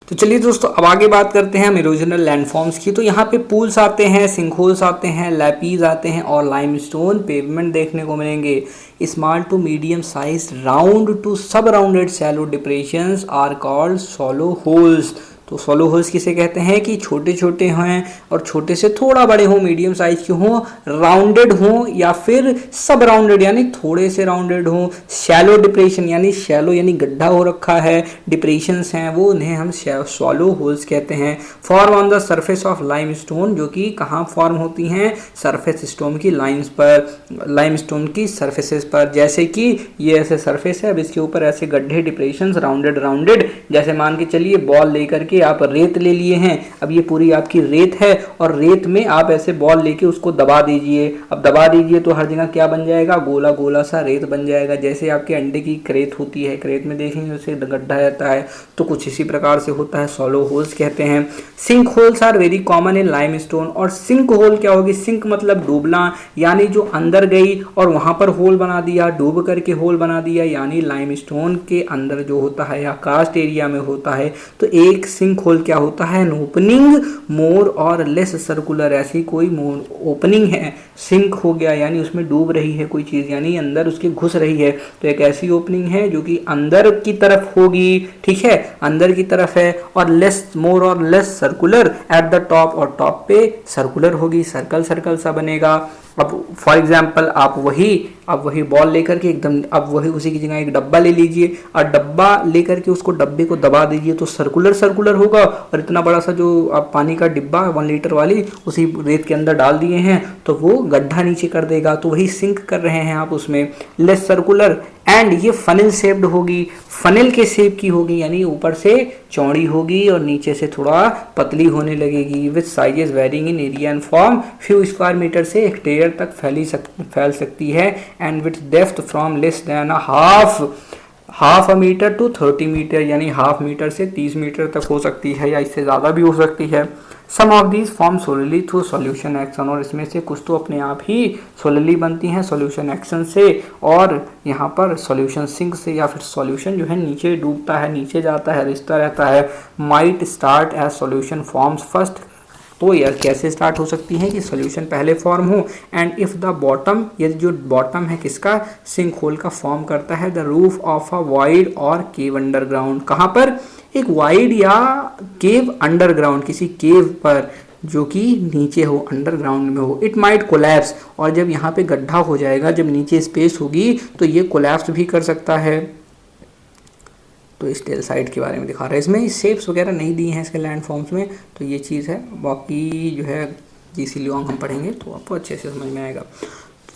तो चलिए दोस्तों, अब आगे बात करते हैं हम इरोजनल लैंडफॉर्म्स की। तो यहाँ पे पूल्स आते हैं, सिंकहोल्स आते हैं, लैपीज आते हैं और लाइमस्टोन पेवमेंट देखने को मिलेंगे। Small to medium size round to sub rounded shallow depressions are called swallow holes. तो सॉलो होल्स किसे कहते हैं कि छोटे छोटे हैं और छोटे से थोड़ा बड़े हों, मीडियम साइज के हों, राउंडेड हों या फिर सब राउंडेड यानी थोड़े से राउंडेड हों। शैलो डिप्रेशन यानी शैलो यानी गड्ढा हो रखा है, डिप्रेशंस हैं वो, उन्हें हम सॉलो होल्स कहते हैं। Form on the surface of limestone, जो कि कहाँ फॉर्म होती हैं, सरफेस स्टोन की लाइंस पर, लाइमस्टोन की सरफेसेस पर। जैसे कि ये ऐसे सरफेस है, अब इसके ऊपर ऐसे गड्ढे, डिप्रेशंस राउंडेड राउंडेड, जैसे मान के चलिए बॉल लेकर के आप रेत ले लिए हैं। अब ये पूरी आपकी रेत है और रेत में आप ऐसे बॉल लेके उसको दबा दीजिए। अब दबा दीजिए तो हर जगह क्या बन जाएगा, गोला गोला सा रेत बन जाएगा। जैसे आपके अंडे की क्रेत होती है, क्रेत में देखेंगे उसे गड्ढा रहता है, तो कुछ इसी प्रकार से होता है, सॉलो होल्स कहते हैं। Sink holes are very common in limestone. और सिंक होल क्या होगी, सिंक मतलब डूबना, यानी जो अंदर गई और वहां पर होल बना दिया, डूब करके होल बना दिया, यानी लाइमस्टोन के अंदर जो होता है या कास्ट एरिया में होता है। तो एक सिंक होल क्या होता है, एन ओपनिंग मोर और लेस सर्कुलर, ऐसी कोई ओपनिंग है, सिंक हो गया यानी उसमें डूब रही है कोई चीज, यानी अंदर उसके घुस रही है, तो एक ऐसी ओपनिंग है जो कि अंदर की तरफ होगी, ठीक है, अंदर की तरफ है, और लेस मोर और less circular at the top, और टॉप पे सर्कुलर होगी, सर्कल सर्कल सा बनेगा। अब फॉर एग्जाम्पल आप वही बॉल लेकर के एकदम, अब वही उसी की जगह एक डब्बा ले लीजिए और डब्बा लेकर के उसको डब्बे को दबा दीजिए तो सर्कुलर सर्कुलर होगा। और इतना बड़ा सा जो आप पानी का डिब्बा 1 लीटर वाली उसी रेत के अंदर डाल दिए हैं तो वो गड्ढा नीचे कर देगा, तो वही सिंक कर रहे हैं आप उसमें, लेस सर्कुलर। एंड ये फनल शेप्ड होगी, फनल के शेप की होगी, यानी ऊपर से चौड़ी होगी और नीचे से थोड़ा पतली होने लगेगी। With sizes varying in area and form, few square metre से हेक्टेयर तक फैल सकती है। And with depth from less than half a metre to 30 metre, यानी हाफ मीटर से 30 मीटर तक हो सकती है या इससे ज़्यादा भी हो सकती है। Some of these form solely through solution action, और इसमें से कुछ तो अपने आप ही सोलरली बनती हैं सॉल्यूशन एक्शन से, और यहाँ पर सॉल्यूशन सिंक से, या फिर सॉल्यूशन जो है नीचे डूबता है, नीचे जाता है, रिश्ता रहता है। Might start as solution forms first, तो यह कैसे स्टार्ट हो सकती है कि सॉल्यूशन पहले फॉर्म हो। एंड इफ द बॉटम, यदि जो बॉटम है किसका, सिंक होल का फॉर्म करता है the roof of a wide और केव अंडरग्राउंड, कहाँ पर, एक वाइड या केव अंडरग्राउंड, किसी केव पर जो कि नीचे हो, अंडरग्राउंड में हो। इट माइट कोलैप्स, और जब यहाँ पे गड्ढा हो जाएगा, जब नीचे स्पेस होगी तो ये कोलैप्स भी कर सकता है। तो इस टेल साइड के बारे में दिखा रहा है, इसमें शेप्स वगैरह नहीं दिए हैं इसके लैंड फॉर्म्स में, तो ये चीज़ है। बाकी जो है जीसी लियोंग हम पढ़ेंगे तो आपको अच्छे से समझ में आएगा।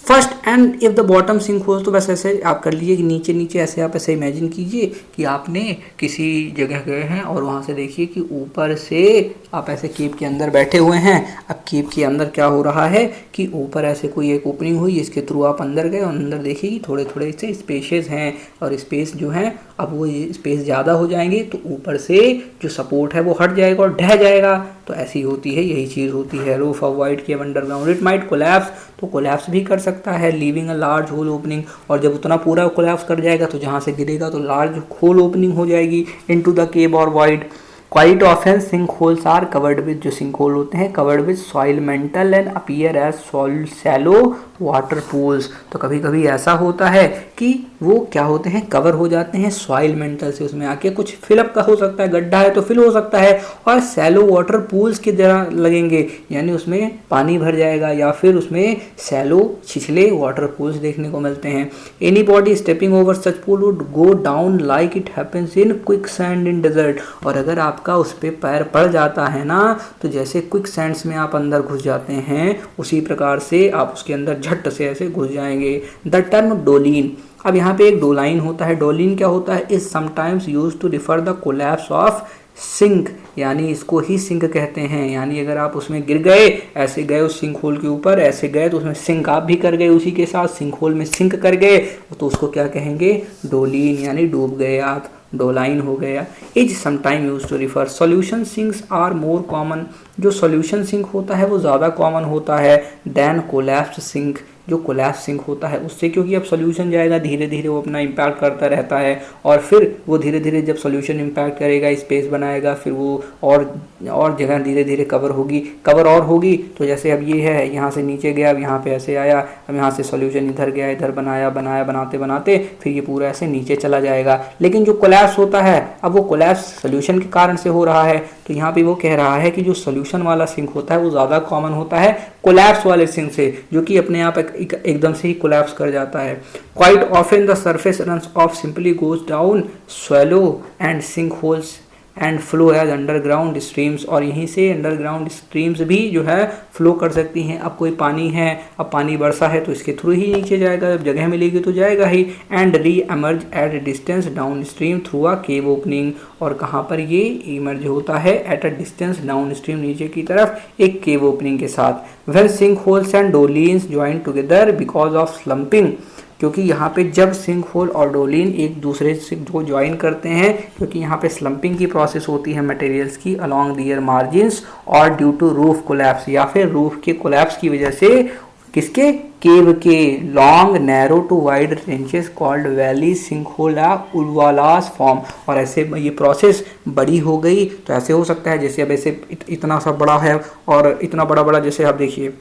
First and if the bottom sink hole, तो बस ऐसे आप कर लीजिए कि नीचे नीचे ऐसे आप ऐसे इमेजिन कीजिए कि आपने किसी जगह गए हैं और वहाँ से देखिए कि ऊपर से आप ऐसे केव के अंदर बैठे हुए हैं। अब केव के अंदर क्या हो रहा है कि ऊपर ऐसे कोई एक ओपनिंग हुई, इसके थ्रू आप अंदर गए और अंदर देखिए कि थोड़े थोड़े से स्पेसेस हैं, और स्पेस जो है अब वो स्पेस ज़्यादा हो जाएंगे तो ऊपर से जो सपोर्ट है वो हट जाएगा और ढह जाएगा। तो ऐसी होती है, यही चीज़ होती है roof of wide cave underground. It might collapse, तो कोलैप्स भी कर सकता है, leaving a large whole opening, और जब उतना पूरा कोलैप्स कर जाएगा तो जहाँ से गिरेगा तो लार्ज होल ओपनिंग हो जाएगी इनटू द केव और wide. Quite often sink holes are covered with, जो सिंक होल होते हैं covered with soil mantle and appear as shallow water pools. तो कभी कभी ऐसा होता है कि वो क्या होते हैं, कवर हो जाते हैं सॉइल मेंटल से, उसमें आके कुछ फिलअप का हो सकता है, गड्ढा है तो फिल हो सकता है, और शैलो वाटर पूल्स की तरह लगेंगे, यानी उसमें पानी भर जाएगा, या फिर उसमें शैलो छिछले वाटर पूल्स देखने को मिलते हैं। Anybody stepping over such pool would go down like it happens in quicksand in desert, और अगर आपका उस पर पैर पड़ जाता है ना, तो जैसे क्विक सैंड्स में आप अंदर घुस जाते हैं उसी प्रकार से आप उसके अंदर झट से ऐसे घुस जाएंगे। द टर्म डोलिन, अब यहाँ पे एक डोलाइन होता है, डोलिन क्या होता है, is sometimes use to refer the collapse of sink, यानी इसको ही सिंक कहते हैं। यानी अगर आप उसमें गिर गए, ऐसे गए उस सिंक होल के ऊपर, ऐसे गए तो उसमें सिंक आप भी कर गए उसी के साथ, सिंक होल में सिंक कर गए, तो उसको क्या कहेंगे, डोलिन, यानी डूब गए आप, डोलाइन हो गया। Is sometime use to refer solution sinks are more common, जो सॉल्यूशन सिंक होता है वो ज़्यादा कॉमन होता है देन कोलैप्स सिंक, जो कोलैप्स सिंक होता है उससे, क्योंकि अब सोल्यूशन जाएगा धीरे धीरे वो अपना इम्पैक्ट करता रहता है और फिर वो धीरे धीरे जब सोल्यूशन इम्पैक्ट करेगा, स्पेस बनाएगा, फिर वो और जगह धीरे धीरे कवर होगी। तो जैसे अब ये है, यहाँ से नीचे गया, अब यहाँ पे ऐसे आया, अब यहाँ से सोल्यूशन इधर गया, इधर बनाया बनाते बनाते फिर ये पूरा ऐसे नीचे चला जाएगा। लेकिन जो कोलैप्स होता है, अब वो कोलैप्स सोल्यूशन के कारण से हो रहा है, तो यहाँ पे वो कह रहा है कि जो सोल्यूशन वाला सिंक होता है वो ज़्यादा कॉमन होता है कोलैप्स वाले सिंक से, जो कि अपने आप एकदम से ही कोलैप्स कर जाता है। Quite often the surface runs off simply goes down swallow and sinkholes and flow as underground streams, और यहीं से अंडरग्राउंड स्ट्रीम्स भी जो है फ्लो कर सकती हैं। अब कोई पानी है, अब पानी बरसा है तो इसके थ्रू ही नीचे जाएगा, जब जगह मिलेगी तो जाएगा ही। And re emerge at a distance downstream through a cave opening, और कहाँ पर ये इमर्ज होता है, at a distance downstream, नीचे की तरफ एक केव ओपनिंग के साथ। When sinkholes and dolines join together because of slumping, क्योंकि यहाँ पे जब सिंक होल और डोलिन एक दूसरे से को ज्वाइन करते हैं, क्योंकि यहाँ पे स्लम्पिंग की प्रोसेस होती है मटेरियल्स की अलोंग दियर मार्जिन्स, और ड्यू टू रूफ कोलैप्स, या फिर रूफ के कोलैप्स की वजह से, किसके, केव के, long narrow to wide trenches called valley sinkhole uvalas form, और ऐसे ये प्रोसेस बड़ी हो गई तो ऐसे हो सकता है जैसे अब ऐसे इतना सा बड़ा है और इतना बड़ा जैसे आप देखिए,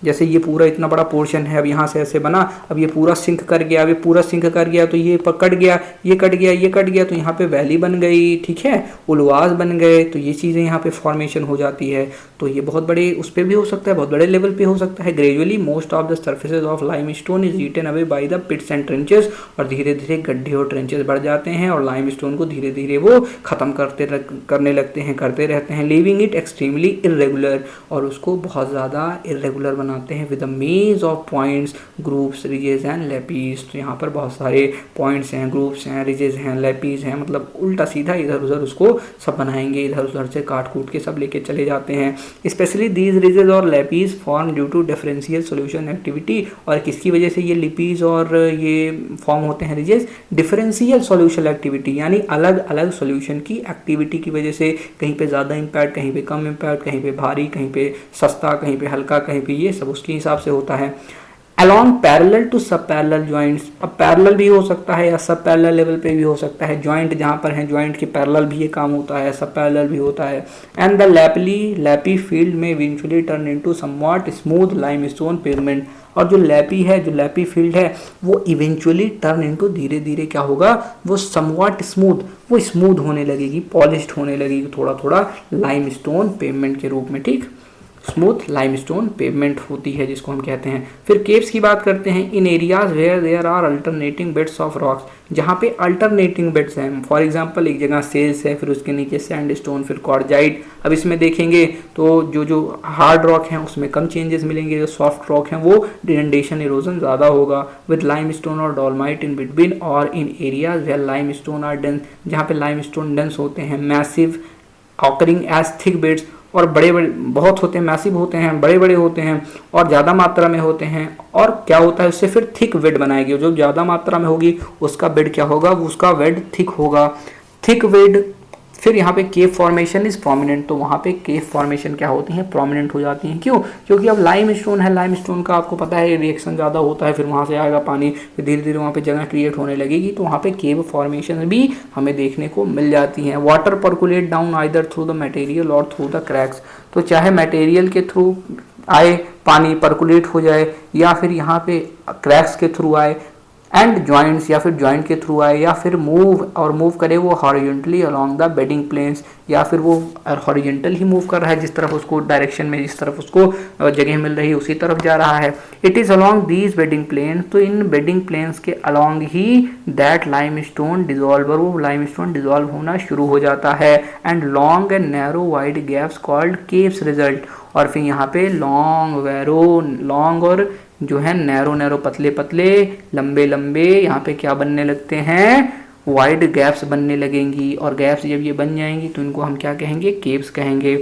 जैसे ये पूरा इतना बड़ा पोर्शन है, अब यहाँ से ऐसे बना, अब ये पूरा सिंक कर गया, अब ये पूरा सिंक कर गया तो ये कट गया, ये कट गया, ये कट गया, तो यहाँ पे वैली बन गई, ठीक है, उलवास बन गए, तो ये चीज़ें यहाँ पे फॉर्मेशन हो जाती है। तो ये बहुत बड़े उस पर भी हो सकता है, बहुत बड़े लेवल पे हो सकता है। Gradually most of the surfaces of limestone is eaten away by the pits and trenches, और धीरे धीरे गड्ढे और ट्रेंचेस बढ़ जाते हैं और लाइमस्टोन को धीरे धीरे वो खत्म करने लगते हैं, करते रहते हैं, लीविंग इट एक्सट्रीमली इरेगुलर, और उसको बहुत ज़्यादा इरेगुलर बनाते हैं, विद अ मेज of points, groups, ridges and lapies. तो यहाँ पर बहुत सारे पॉइंट्स हैं, ग्रुप्स हैं, रिजेस हैं, लेपीज हैं, मतलब उल्टा सीधा इधर उधर उसको सब बनाएंगे, इधर उधर से काट कूट के सब लेके चले जाते हैं। स्पेशली दीज रिजेस और lapies form due to differential solution activity, और किसकी वजह से ये लिपीज और ये फॉर्म होते हैं रिजेस, डिफरेंशियल सोल्यूशन एक्टिविटी, यानी अलग अलग सोल्यूशन की एक्टिविटी की वजह से, कहीं पे ज़्यादा इम्पैक्ट, कहीं पे कम इम्पैक्ट, कहीं पे भारी, कहीं पे सस्ता, कहीं पे हल्का, कहीं पे ये सब उसके हिसाब से होता है। अलॉन्ग पैरेलल टू सब पैरेलल ज्वाइंट्स, अब पैरेलल भी हो सकता है या सब पैरेलल लेवल पे भी हो सकता है, ज्वाइंट जहाँ पर है ज्वाइंट के पैरेलल भी ये काम होता है, सब पैरेलल भी होता है। एंड द लैपी फील्ड में eventually turn into somewhat smooth limestone pavement, और जो लैपी है, जो लैपी फील्ड है, वो इवेंचुअली टर्न इनटू, धीरे धीरे क्या होगा, वो समवॉट स्मूथ, वो स्मूथ होने लगेगी, पॉलिश्ड होने लगेगी थोड़ा थोड़ा लाइमस्टोन पेवमेंट के रूप में, ठीक, स्मूथ लाइमस्टोन पेवमेंट होती है जिसको हम कहते हैं। फिर केव्स की बात करते हैं। In areas where there are alternating beds of rocks, जहाँ पे अल्टरनेटिंग बेड्स हैं, फॉर एग्जांपल एक जगह सेल्स है, फिर उसके नीचे सैंडस्टोन, फिर क्वार्जाइट। अब इसमें देखेंगे तो जो हार्ड रॉक हैं उसमें कम चेंजेस मिलेंगे, जो सॉफ्ट रॉक हैं वो डिनडेशन इरोजन ज़्यादा होगा। विद लाइमस्टोन और डॉलमाइट इन बिटवीन, और in areas where limestone are dense, जहाँ पे लाइमस्टोन डेंस होते हैं, massive occurring as thick beds, और बड़े बड़े बहुत होते हैं, मैसिव होते हैं, बड़े बड़े होते हैं और ज़्यादा मात्रा में होते हैं। और क्या होता है, उससे फिर थिक वेड बनाएगी, जो ज़्यादा मात्रा में होगी उसका बेड क्या होगा, उसका वेड थिक होगा, थिक वेड। फिर यहाँ पे केव फॉर्मेशन इज प्रोमिनेंट, तो वहाँ पे केव फॉर्मेशन क्या होती हैं, प्रोमिनेंट हो जाती हैं। क्यों, क्योंकि अब लाइमस्टोन है, लाइमस्टोन का आपको पता है रिएक्शन ज़्यादा होता है, फिर वहाँ से आएगा पानी, फिर धीरे धीरे वहाँ पे जगह क्रिएट होने लगेगी, तो वहाँ पे केव फॉर्मेशन भी हमें देखने को मिल जाती हैं। Water percolate down either through the material और थ्रू द क्रैक्स, तो चाहे मटेरियल के थ्रू आए पानी पर्कुलेट हो जाए, या फिर यहाँ पे क्रैक्स के थ्रू आए, एंड जॉइंट्स, या फिर जॉइंट के थ्रू आए, या फिर मूव करे वो horizontally along the bedding planes, या फिर वो हॉरिजॉन्टल ही मूव कर रहा है, जिस तरफ उसको डायरेक्शन में, जिस तरफ उसको जगह मिल रही है उसी तरफ जा रहा है। It is along these bedding planes, तो इन बेडिंग प्लेन्स के अलोंग ही दैट लाइमस्टोन डिजॉल्वर, वो लाइमस्टोन डिजॉल्व होना शुरू हो जाता है। And long and narrow wide gaps called caves result, और फिर यहाँ पे लॉन्ग और जो है नैरो पतले पतले, लंबे लंबे, यहाँ पे क्या बनने लगते हैं, वाइड गैप्स बनने लगेंगी, और गैप्स जब ये बन जाएंगी तो इनको हम क्या कहेंगे, केव्स कहेंगे।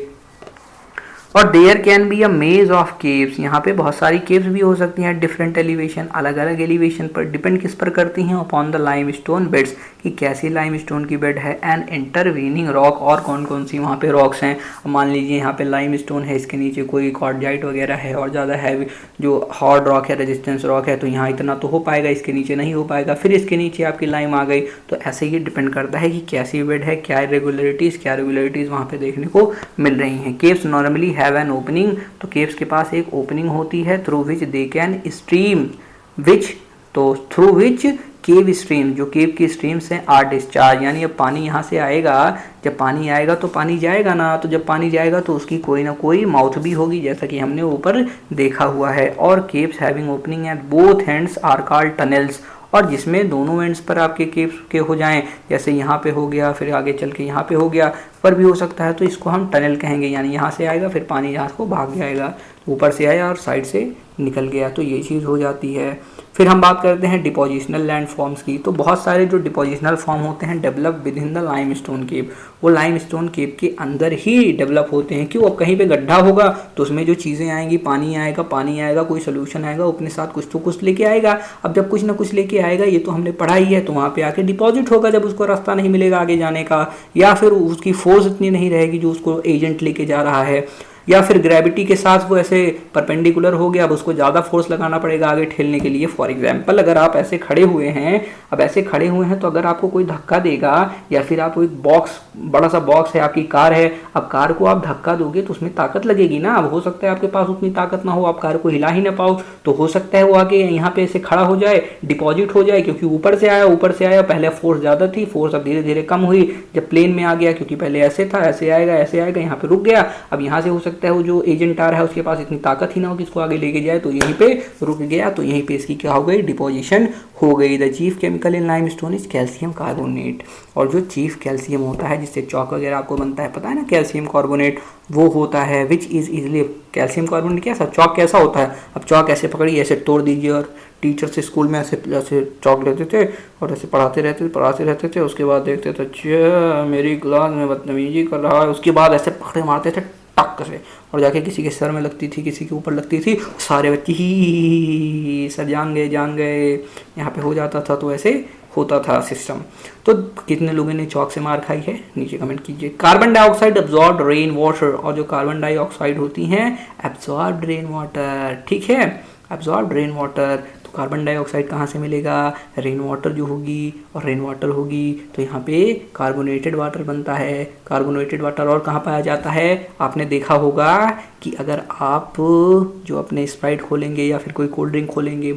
और देयर कैन बी अ मेज ऑफ केव्स, यहाँ पे बहुत सारी केव्स भी हो सकती हैं डिफरेंट एलिवेशन, अलग अलग एलिवेशन पर, डिपेंड किस पर करती हैं, अपॉन द लाइमस्टोन बेड्स, कि कैसी लाइमस्टोन की बेड है, एंड इंटरवीनिंग रॉक, और कौन कौन सी वहाँ पे रॉक्स हैं। मान लीजिए यहाँ पे लाइमस्टोन है, इसके नीचे कोई क्वार्टजाइट वगैरह है और ज़्यादा हैवी जो हार्ड रॉक है, रेजिस्टेंस रॉक है, तो यहाँ इतना तो हो पाएगा, इसके नीचे नहीं हो पाएगा, फिर इसके नीचे आपकी लाइम आ गई। तो ऐसे ही डिपेंड करता है कि कैसी बेड है, क्या रेगुलरिटीज़ वहाँ पे देखने को मिल रही हैं। Caves normally have an opening, तो केव्स के पास एक ओपनिंग होती है, through which they can stream, through which cave stream, जो केव की स्ट्रीम्स हैं, आर डिस्चार्ज, यानी अब पानी यहाँ से आएगा, जब पानी आएगा तो पानी जाएगा ना, तो जब पानी जाएगा तो उसकी कोई ना कोई माउथ भी होगी, जैसा कि हमने ऊपर देखा हुआ है। और caves having opening at both ends are called tunnels, और जिसमें दोनों एंड्स पर आपके केव्स के हो जाएं, जैसे यहाँ पे हो गया, फिर आगे चल के यहाँ पे हो गया, पर भी हो सकता है, तो इसको हम टनल कहेंगे, यानी यहाँ से आएगा फिर पानी यहाँ को भाग जाएगा, ऊपर से आया और साइड से निकल गया, तो ये चीज़ हो जाती है। फिर हम बात करते हैं डिपोजिशनल लैंडफॉर्म्स की। तो बहुत सारे जो डिपोजिशनल फॉर्म होते हैं develop with in the limestone केव, वो लाइमस्टोन केव के अंदर ही डेवलप होते हैं। क्यों? अब कहीं पे गड्ढा होगा तो उसमें जो चीज़ें आएंगी, पानी आएगा, कोई सोल्यूशन आएगा, अपने साथ कुछ तो कुछ लेके आएगा। अब जब कुछ ना कुछ लेके आएगा, ये तो हमने पढ़ा ही है, तो वहाँ पे आके डिपॉजिट होगा जब उसको रास्ता नहीं मिलेगा आगे जाने का, या फिर उसकी फोर्स इतनी नहीं रहेगी जो उसको एजेंट लेके जा रहा है, या फिर ग्रेविटी के साथ वो ऐसे परपेंडिकुलर हो गया, अब उसको ज़्यादा फोर्स लगाना पड़ेगा आगे ठेलने के लिए। फॉर एग्जांपल अगर आप ऐसे खड़े हुए हैं, तो अगर आपको कोई धक्का देगा, या फिर आप एक बॉक्स, बड़ा सा बॉक्स है, आपकी कार है, अब कार को आप धक्का दोगे तो उसमें ताकत लगेगी ना। अब हो सकता है आपके पास उतनी ताकत ना हो, आप कार को हिला ही ना पाओ, तो हो सकता है वो आगे यहाँ पे ऐसे खड़ा हो जाए, डिपॉजिट हो जाए, क्योंकि ऊपर से आया, पहले फोर्स ज़्यादा थी, फोर्स अब धीरे धीरे कम हुई जब प्लेन में आ गया, क्योंकि पहले ऐसे था, ऐसे आएगा, यहाँ पे रुक गया। अब यहाँ से हो सकता है वो जो एजेंट आ रहा है उसके पास इतनी ताकत ही ना हो कि इसको आगे लेके जाए, तो यहीं पे रुक गया, तो यहीं पे इसकी क्या हो गई, डिपोजिशन हो गई। The chief chemical in limestone is calcium carbonate, और जो चीफ कैल्शियम होता है जिससे चौक वगैरह आपको बनता है, पता है ना, कैल्शियम कार्बोनेट वो होता है, which is easily, calcium carbonate कैसा चौक कैसा होता है। अब चौक ऐसे पकड़िए, ऐसे तोड़ दीजिए, और टीचर से स्कूल में ऐसे चौक लेते थे और ऐसे पढ़ाते रहते थे, उसके बाद देखते थे अच्छा मेरी क्लास में बदतमीजी कर रहा है, उसके बाद ऐसे पकड़े मारते थे टक से, और जाके किसी के सर में लगती थी, किसी के ऊपर लगती थी, सारे बच्चे ही सर जान गए, यहाँ पे हो जाता था। तो ऐसे होता था सिस्टम। तो कितने लोगों ने चौक से मार खाई है, नीचे कमेंट कीजिए। Carbon dioxide absorb rain water, और जो कार्बन डाइऑक्साइड होती हैं एब्जॉर्ब रेन वाटर, ठीक है, एब्जॉर्ब रेन वाटर। तो कार्बन डाइऑक्साइड कहाँ से मिलेगा, रेन वाटर जो होगी, और रेन वाटर होगी तो यहाँ पे कार्बोनेटेड वाटर बनता है। कार्बोनेटेड वाटर और कहाँ पाया जाता है, आपने देखा होगा कि अगर आप जो अपने स्प्राइट खोलेंगे या फिर कोई कोल्ड ड्रिंक खोलेंगे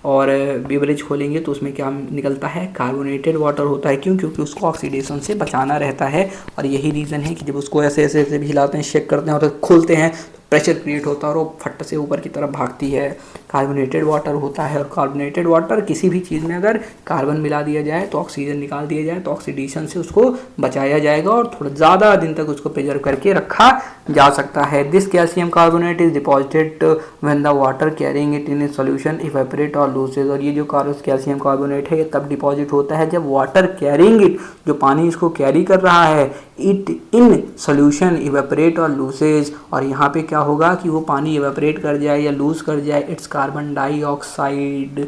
और बेवरेज खोलेंगे तो उसमें क्या निकलता है, कार्बोनेटेड वाटर होता है। क्यों? क्योंकि उसको ऑक्सीडेशन से बचाना रहता है, और यही रीज़न है कि जब उसको ऐसे ऐसे भी हिलाते हैं, शेक करते हैं और खोलते हैं, प्रेशर क्रिएट होता है और वो फट से ऊपर की तरफ भागती है, कार्बोनेटेड वाटर होता है। और कार्बोनेटेड वाटर किसी भी चीज़ में अगर कार्बन मिला दिया जाए तो ऑक्सीजन निकाल दिया जाए तो ऑक्सीडेशन से उसको बचाया जाएगा और थोड़ा ज़्यादा दिन तक उसको प्रिजर्व करके रखा जा सकता है। This calcium carbonate is deposited when the water carrying it in A solution evaporate और लूजेज, और ये जो कैल्शियम कार्बोनेट है ये तब डिपॉजिट होता है जब वाटर कैरिंग इट, जो पानी इसको कैरी कर रहा है, इट इन सोल्यूशन इवेपोरेट और लूसेज, और यहाँ पे क्या होगा कि वो पानी इवेपोरेट कर जाए या लूज कर जाए its carbon dioxide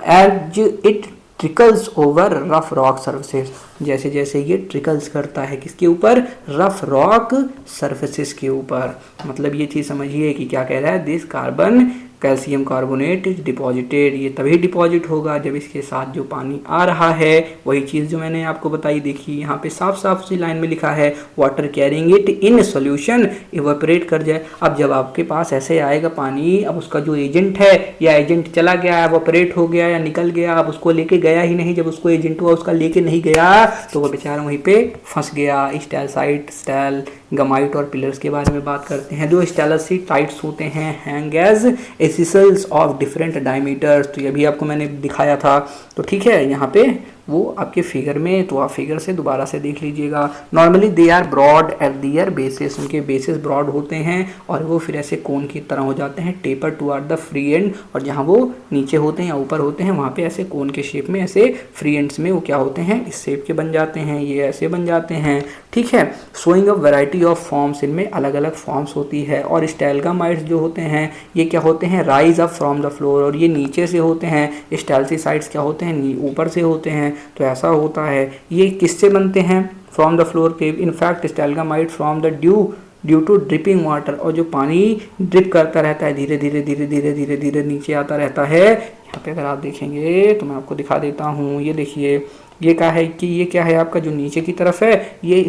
as it trickles over rough rock surfaces, जैसे जैसे ये ट्रिकल्स करता है किसके ऊपर, रफ रॉक सर्फेसेस के ऊपर। मतलब ये चीज़ समझिए कि क्या कह रहा है, this carbon calcium carbonate is deposited, ये तभी डिपॉजिट होगा जब इसके साथ जो पानी आ रहा है, वही चीज़ जो मैंने आपको बताई, देखिए यहाँ पे साफ साफ सी लाइन में लिखा है water carrying it in solution evaporate कर जाए। अब जब आपके पास ऐसे आएगा पानी, अब उसका जो एजेंट है या एजेंट चला गया, इवेपोरेट हो गया या निकल गया, अब उसको लेके गया ही नहीं, जब उसको एजेंट हुआ उसका लेके नहीं गया तो वो बेचारा वहीं पे फंस गया। स्टैलसाइट, स्टैल, गमाइट और पिलर्स के बारे में बात करते हैं। जो स्टैलसाइट्स होते हैं hang as icicles of different diameters, तो ये भी आपको मैंने दिखाया था। तो ठीक है, यहाँ पे वो आपके फिगर में, तो आप फिगर से दोबारा से देख लीजिएगा। Normally they are broad at their bases, उनके बेसिस ब्रॉड होते हैं और वो फिर ऐसे कोन की तरह हो जाते हैं, taper toward the free and, और जहाँ वो नीचे होते हैं या ऊपर होते हैं वहाँ पे ऐसे कोन के शेप में, ऐसे फ्री एंड्स में वो क्या होते हैं, इस शेप के बन जाते हैं, ये ऐसे बन जाते हैं, ठीक है। Showing a variety of forms, इनमें अलग अलग फॉर्म्स होती है। और स्टेलगामाइट्स जो होते हैं ये क्या होते हैं, rise up from the floor, और ये नीचे से होते हैं। स्टेल्सीसाइड्स क्या होते हैं, ऊपर से होते हैं। तो ऐसा होता है। ये किससे बनते हैं, from the floor cave. In fact stalagmite from the due to dripping water, और जो पानी ड्रिप करता रहता है, धीरे धीरे धीरे धीरे धीरे धीरे नीचे आता रहता है। यहाँ पे अगर आप देखेंगे तो मैं आपको दिखा देता हूँ, ये देखिए ये क्या है कि ये क्या है आपका जो नीचे की तरफ है ये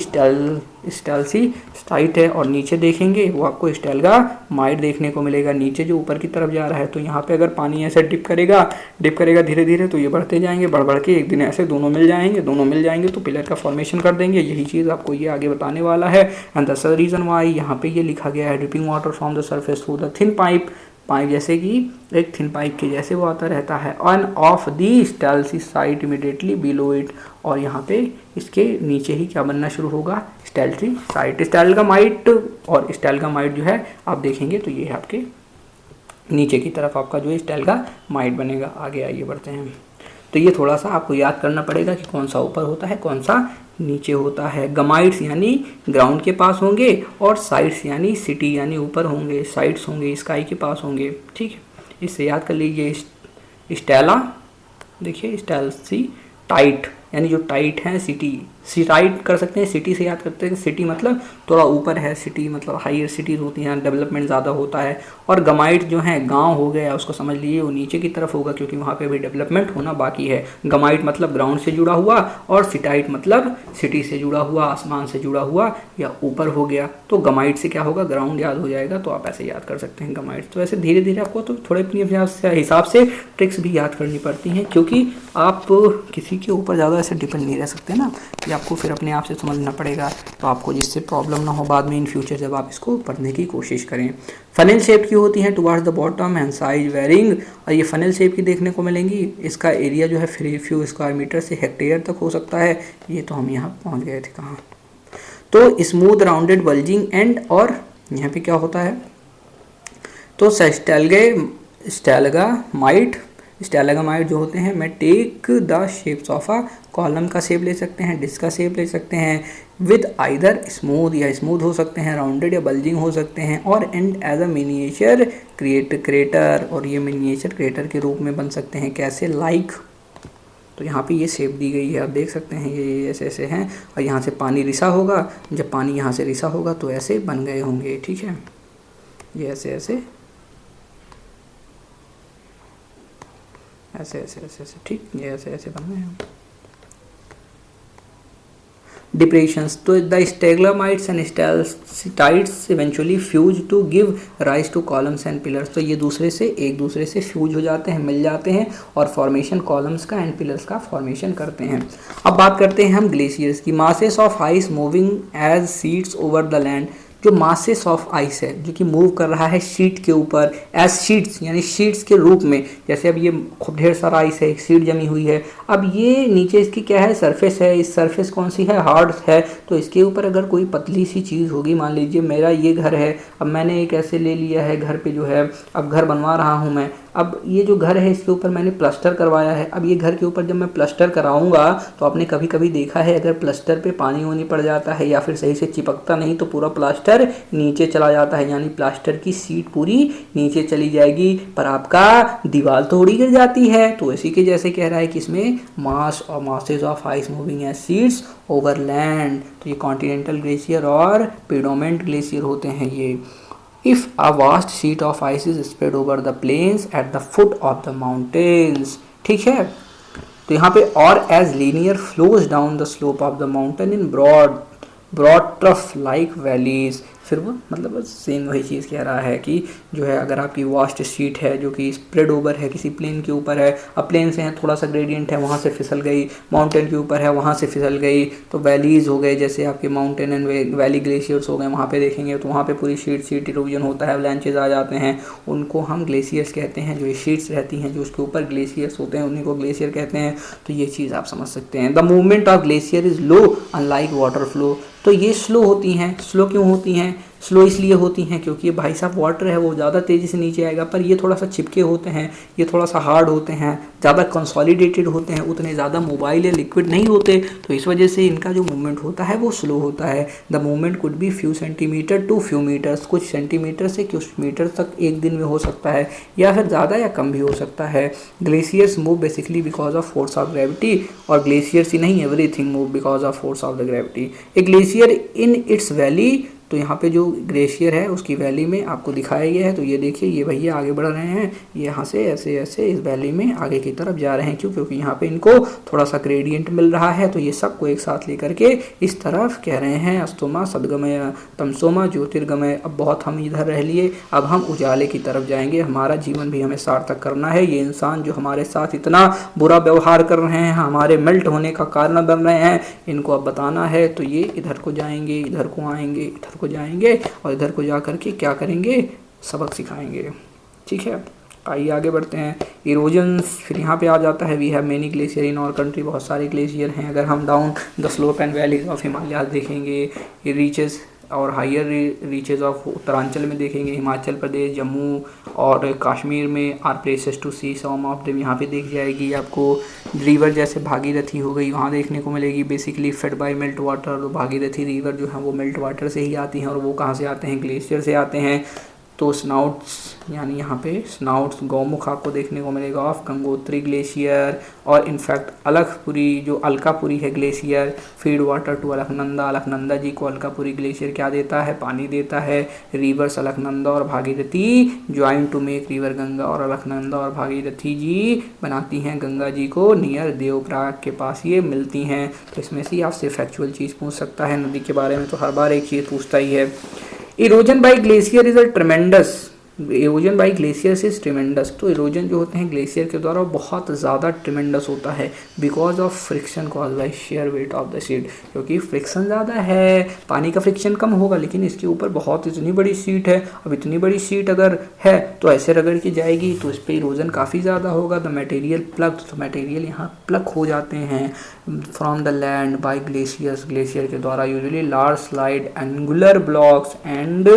स्टेल्सीसाइट है, और नीचे देखेंगे वो आपको स्टेलगामाइट देखने को मिलेगा, नीचे जो ऊपर की तरफ जा रहा है। तो यहाँ पे अगर पानी ऐसे डिप करेगा धीरे धीरे, तो ये बढ़ते जाएंगे, बढ़ के एक दिन ऐसे दोनों मिल जाएंगे तो पिलर का फॉर्मेशन कर देंगे। यही चीज़ आपको ये आगे बताने वाला है। And that's the reason why यहाँ पे ये लिखा गया है, dripping water from the surface through the thin pipe जैसे कि एक थिन पाइप के जैसे वो आता रहता है, on of the stalactite immediately below it, और यहाँ पे इसके नीचे ही क्या बनना शुरू होगा, स्टेल्सीसाइट। स्टेलगामाइट, और स्टेलगामाइट जो है आप देखेंगे तो ये है आपके नीचे की तरफ आपका जो स्टेलगामाइट बनेगा। आगे आइए बढ़ते हैं। तो ये थोड़ा सा आपको याद करना पड़ेगा कि कौन सा ऊपर होता है कौन सा नीचे होता है। गमाइट्स यानी ग्राउंड के पास होंगे, और साइड्स यानी सिटी यानी ऊपर होंगे, साइड्स होंगे स्काई के पास होंगे, ठीक है। इससे याद कर लीजिए। स्टेला देखिए, स्टेल्सी टाइट यानी जो टाइट है, सी टाइट कर सकते हैं, सिटी से याद करते हैं। सिटी मतलब थोड़ा ऊपर है, सिटी मतलब हायर सिटीज़ होती हैं, डेवलपमेंट ज़्यादा होता है। और गमाइट जो है गांव हो गया, उसको समझ लीजिए वो नीचे की तरफ होगा क्योंकि वहाँ पे भी डेवलपमेंट होना बाकी है। गमाइट मतलब ग्राउंड से जुड़ा हुआ, और सिटाइट मतलब सिटी से जुड़ा हुआ, आसमान से जुड़ा हुआ या ऊपर हो गया। तो गमाइट से क्या होगा, ग्राउंड याद हो जाएगा, तो आप ऐसे याद कर सकते हैं गमाइट। तो ऐसे धीरे धीरे आपको तो थोड़े अपनी हिसाब से ट्रिक्स भी याद करनी पड़ती हैं, क्योंकि आप किसी के ऊपर ज़्यादा ऐसे डिपेंड नहीं रह सकते ना, कि आपको फिर अपने आप से समझना पड़ेगा, तो आपको जिससे प्रॉब्लम ना हो बाद में इन फ्यूचर जब आप इसको पढ़ने की कोशिश करें। फनल शेप की होती है towards the bottom and size varying, और ये फनल शेप की देखने को मिलेंगी। इसका एरिया जो है फ्यू स्क्वायर मीटर से हेक्टेयर तक हो सकता है। ये तो हम यहाँ पहुँच गए थे कहाँ, तो स्मूथ राउंडेड बल्जिंग एंड, और यहाँ पे क्या होता है, तो स्टेलगामाइट जो होते हैं, may take the shapes of a column का शेप ले सकते हैं, डिस्क का शेप ले सकते हैं, विद आइदर स्मूथ या स्मूथ हो सकते हैं, राउंडेड या बल्जिंग हो सकते हैं, और and as a miniature crater, और ये मिनिएचर क्रेटर के रूप में बन सकते हैं। कैसे, लाइक, तो यहाँ पे ये शेप दी गई है, आप देख सकते हैं ये ऐसे ऐसे हैं, और यहाँ से पानी रिसा होगा, जब पानी यहाँ से रिसा होगा तो ऐसे बन गए होंगे, ठीक है। ये ऐसे ऐसे ऐसे ऐसे ऐसे ऐसे, ठीक, ये ऐसे ऐसे बन गए हैं। डिप्रेशंस, तो the stalagmites and stalactites eventually fuse to give rise to columns and pillars, तो ये एक दूसरे से फ्यूज हो जाते हैं, मिल जाते हैं, और फॉर्मेशन कॉलम्स का एंड पिलर्स का फॉर्मेशन करते हैं। अब बात करते हैं हम ग्लेशियर्स की। Masses of ice moving as sheets over the land, जो मासेस ऑफ आइस है जो कि मूव कर रहा है शीट के ऊपर, एज शीट्स यानी शीट्स के रूप में। जैसे अब ये खूब ढेर सारा आइस है, एक शीट जमी हुई है, अब ये नीचे इसकी क्या है, सरफेस है, इस सरफेस कौन सी है, हार्ड है, तो इसके ऊपर अगर कोई पतली सी चीज़ होगी, मान लीजिए मेरा ये घर है, अब मैंने एक ऐसे ले लिया है घर पे जो है, अब घर बनवा रहा हूँ मैं, अब ये जो घर है इसके ऊपर मैंने प्लास्टर करवाया है। अब ये घर के ऊपर जब मैं प्लास्टर कराऊंगा तो आपने कभी कभी देखा है अगर प्लास्टर पे पानी होनी पड़ जाता है या फिर सही से चिपकता नहीं तो पूरा प्लास्टर नीचे चला जाता है, यानी प्लास्टर की सीट पूरी नीचे चली जाएगी, पर आपका दीवार थोड़ी गिर जाती है। तो इसी के जैसे कह रहा है कि इसमें मास और masses of ice moving as sheets over land, तो ये कॉन्टिनेंटल ग्लेशियर और प्रीडोमिनेंट ग्लेशियर होते हैं ये। If a vast sheet of ice is spread over the plains at the foot of the mountains, ठीक है, तो यहाँ पे और as linear flows down the slope of the mountain in broad trough like valleys, फिर वो मतलब same वही चीज़ कह रहा है कि जो है अगर आपकी वास्ट शीट है जो कि स्प्रेड ओवर है किसी प्लेन के ऊपर है, अब प्लेन से है थोड़ा सा ग्रेडियंट है वहाँ से फिसल गई, माउंटेन के ऊपर है वहाँ से फिसल गई, तो वैलीज हो गए जैसे आपके माउंटेन एंड वैली ग्लेशियर्स हो गए, वहाँ पे देखेंगे तो वहाँ पे पूरी शीट इरोजन होता है, अवलांचेस आ जाते हैं, उनको हम ग्लेशियर्स कहते हैं। जो ये शीट्स रहती हैं जो उसके ऊपर ग्लेशियर्स होते हैं उन्हीं को ग्लेशियर कहते हैं। तो ये चीज़ आप समझ सकते हैं। The movement of glacier is low unlike water flow. तो ये स्लो होती हैं। स्लो क्यों होती हैं? स्लो इसलिए होती हैं क्योंकि ये भाई साहब वाटर है वो ज़्यादा तेज़ी से नीचे आएगा, पर ये थोड़ा सा चिपके होते हैं, ये थोड़ा सा हार्ड होते हैं, ज़्यादा कंसोलिडेटेड होते हैं, उतने ज़्यादा मोबाइल या लिक्विड नहीं होते, तो इस वजह से इनका जो मूवमेंट होता है वो स्लो होता है। The movement could be few centimetres to few metres, कुछ सेंटीमीटर से कुछ मीटर तक एक दिन में हो सकता है, या फिर ज़्यादा या कम भी हो सकता है। Glaciers move basically because of force of gravity, और ग्लेशियर्स ही नहीं everything move because of force of the gravity. A glacier in its valley, तो यहाँ पे जो ग्लेशियर है उसकी वैली में आपको दिखाया गया है। तो ये देखिए ये भैया आगे बढ़ रहे हैं, ये यहाँ से ऐसे ऐसे इस वैली में आगे की तरफ जा रहे हैं। क्यों? क्योंकि यहाँ पे इनको थोड़ा सा ग्रेडियंट मिल रहा है, तो ये सबको एक साथ लेकर के इस तरफ कह रहे हैं अस्तोमा सदगमय तमसोमा ज्योतिर्गमय। अब बहुत हम इधर रह लिए, अब हम उजाले की तरफ जाएंगे। हमारा जीवन भी हमें सार्थक करना है। ये इंसान जो हमारे साथ इतना बुरा व्यवहार कर रहे हैं, हमारे मेल्ट होने का कारण बन रहे हैं, इनको अब बताना है। तो ये इधर को जाएंगे, इधर को आएंगे, इधर को जाएंगे और इधर को जा करके क्या करेंगे? सबक सिखाएंगे। ठीक है, आइए आगे बढ़ते हैं। इरोजन फिर यहाँ पे आ जाता है। We have many glacier in our country, बहुत सारे ग्लेशियर हैं। अगर हम down the slope and valleys of Himalaya देखेंगे, ये रीचेस और हायर रीचेज ऑफ उत्तरांचल में देखेंगे, हिमाचल प्रदेश, जम्मू और कश्मीर में are places to see some of them, यहाँ पे देख जाएगी आपको। रिवर जैसे भागीरथी हो गई वहाँ देखने को मिलेगी, basically fed by melt water. तो भागीरथी रिवर जो है वो मेल्ट वाटर से ही आती हैं, और वो कहाँ से आते हैं? ग्लेशियर से आते हैं। तो स्नाउट्स यानी यहाँ पे स्नाउट्स गौमुख आपको देखने को मिलेगा ऑफ गंगोत्री ग्लेशियर, और इनफैक्ट अलकपुरी जो अलकापुरी है glacier feed water to Alaknanda. Alaknanda ji को अलकापुरी ग्लेशियर क्या देता है? पानी देता है। रिवर्स अलकनंदा और Bhagirathi join to make river Ganga, और अलकनंदा और भागीरथी जी बनाती हैं गंगा जी को नियर देवप्रयाग के पास ये मिलती हैं। तो इसमें से आपसे फैक्चुअल चीज़ पूछ सकता है नदी के बारे में, तो हर बार एक चीज़ पूछता ही है। Erosion bye glacier is a ट्रेमेंडस, erosion by glaciers is tremendous. तो इरोजन जो होते हैं ग्लेशियर के द्वारा बहुत ज़्यादा ट्रिमेंडस होता है because of friction cause by share weight of the sheet, क्योंकि फ्रिक्शन ज़्यादा है। पानी का फ्रिक्शन कम होगा लेकिन इसके ऊपर बहुत इतनी बड़ी शीट है। अब इतनी बड़ी शीट अगर है तो ऐसे रगड़ के जाएगी तो इस पर इरोजन काफ़ी ज़्यादा होगा। द मटेरियल प्लग, तो मटेरियल यहाँ प्लग हो जाते हैं from the land by glaciers, glacier के द्वारा। Usually large slide angular blocks and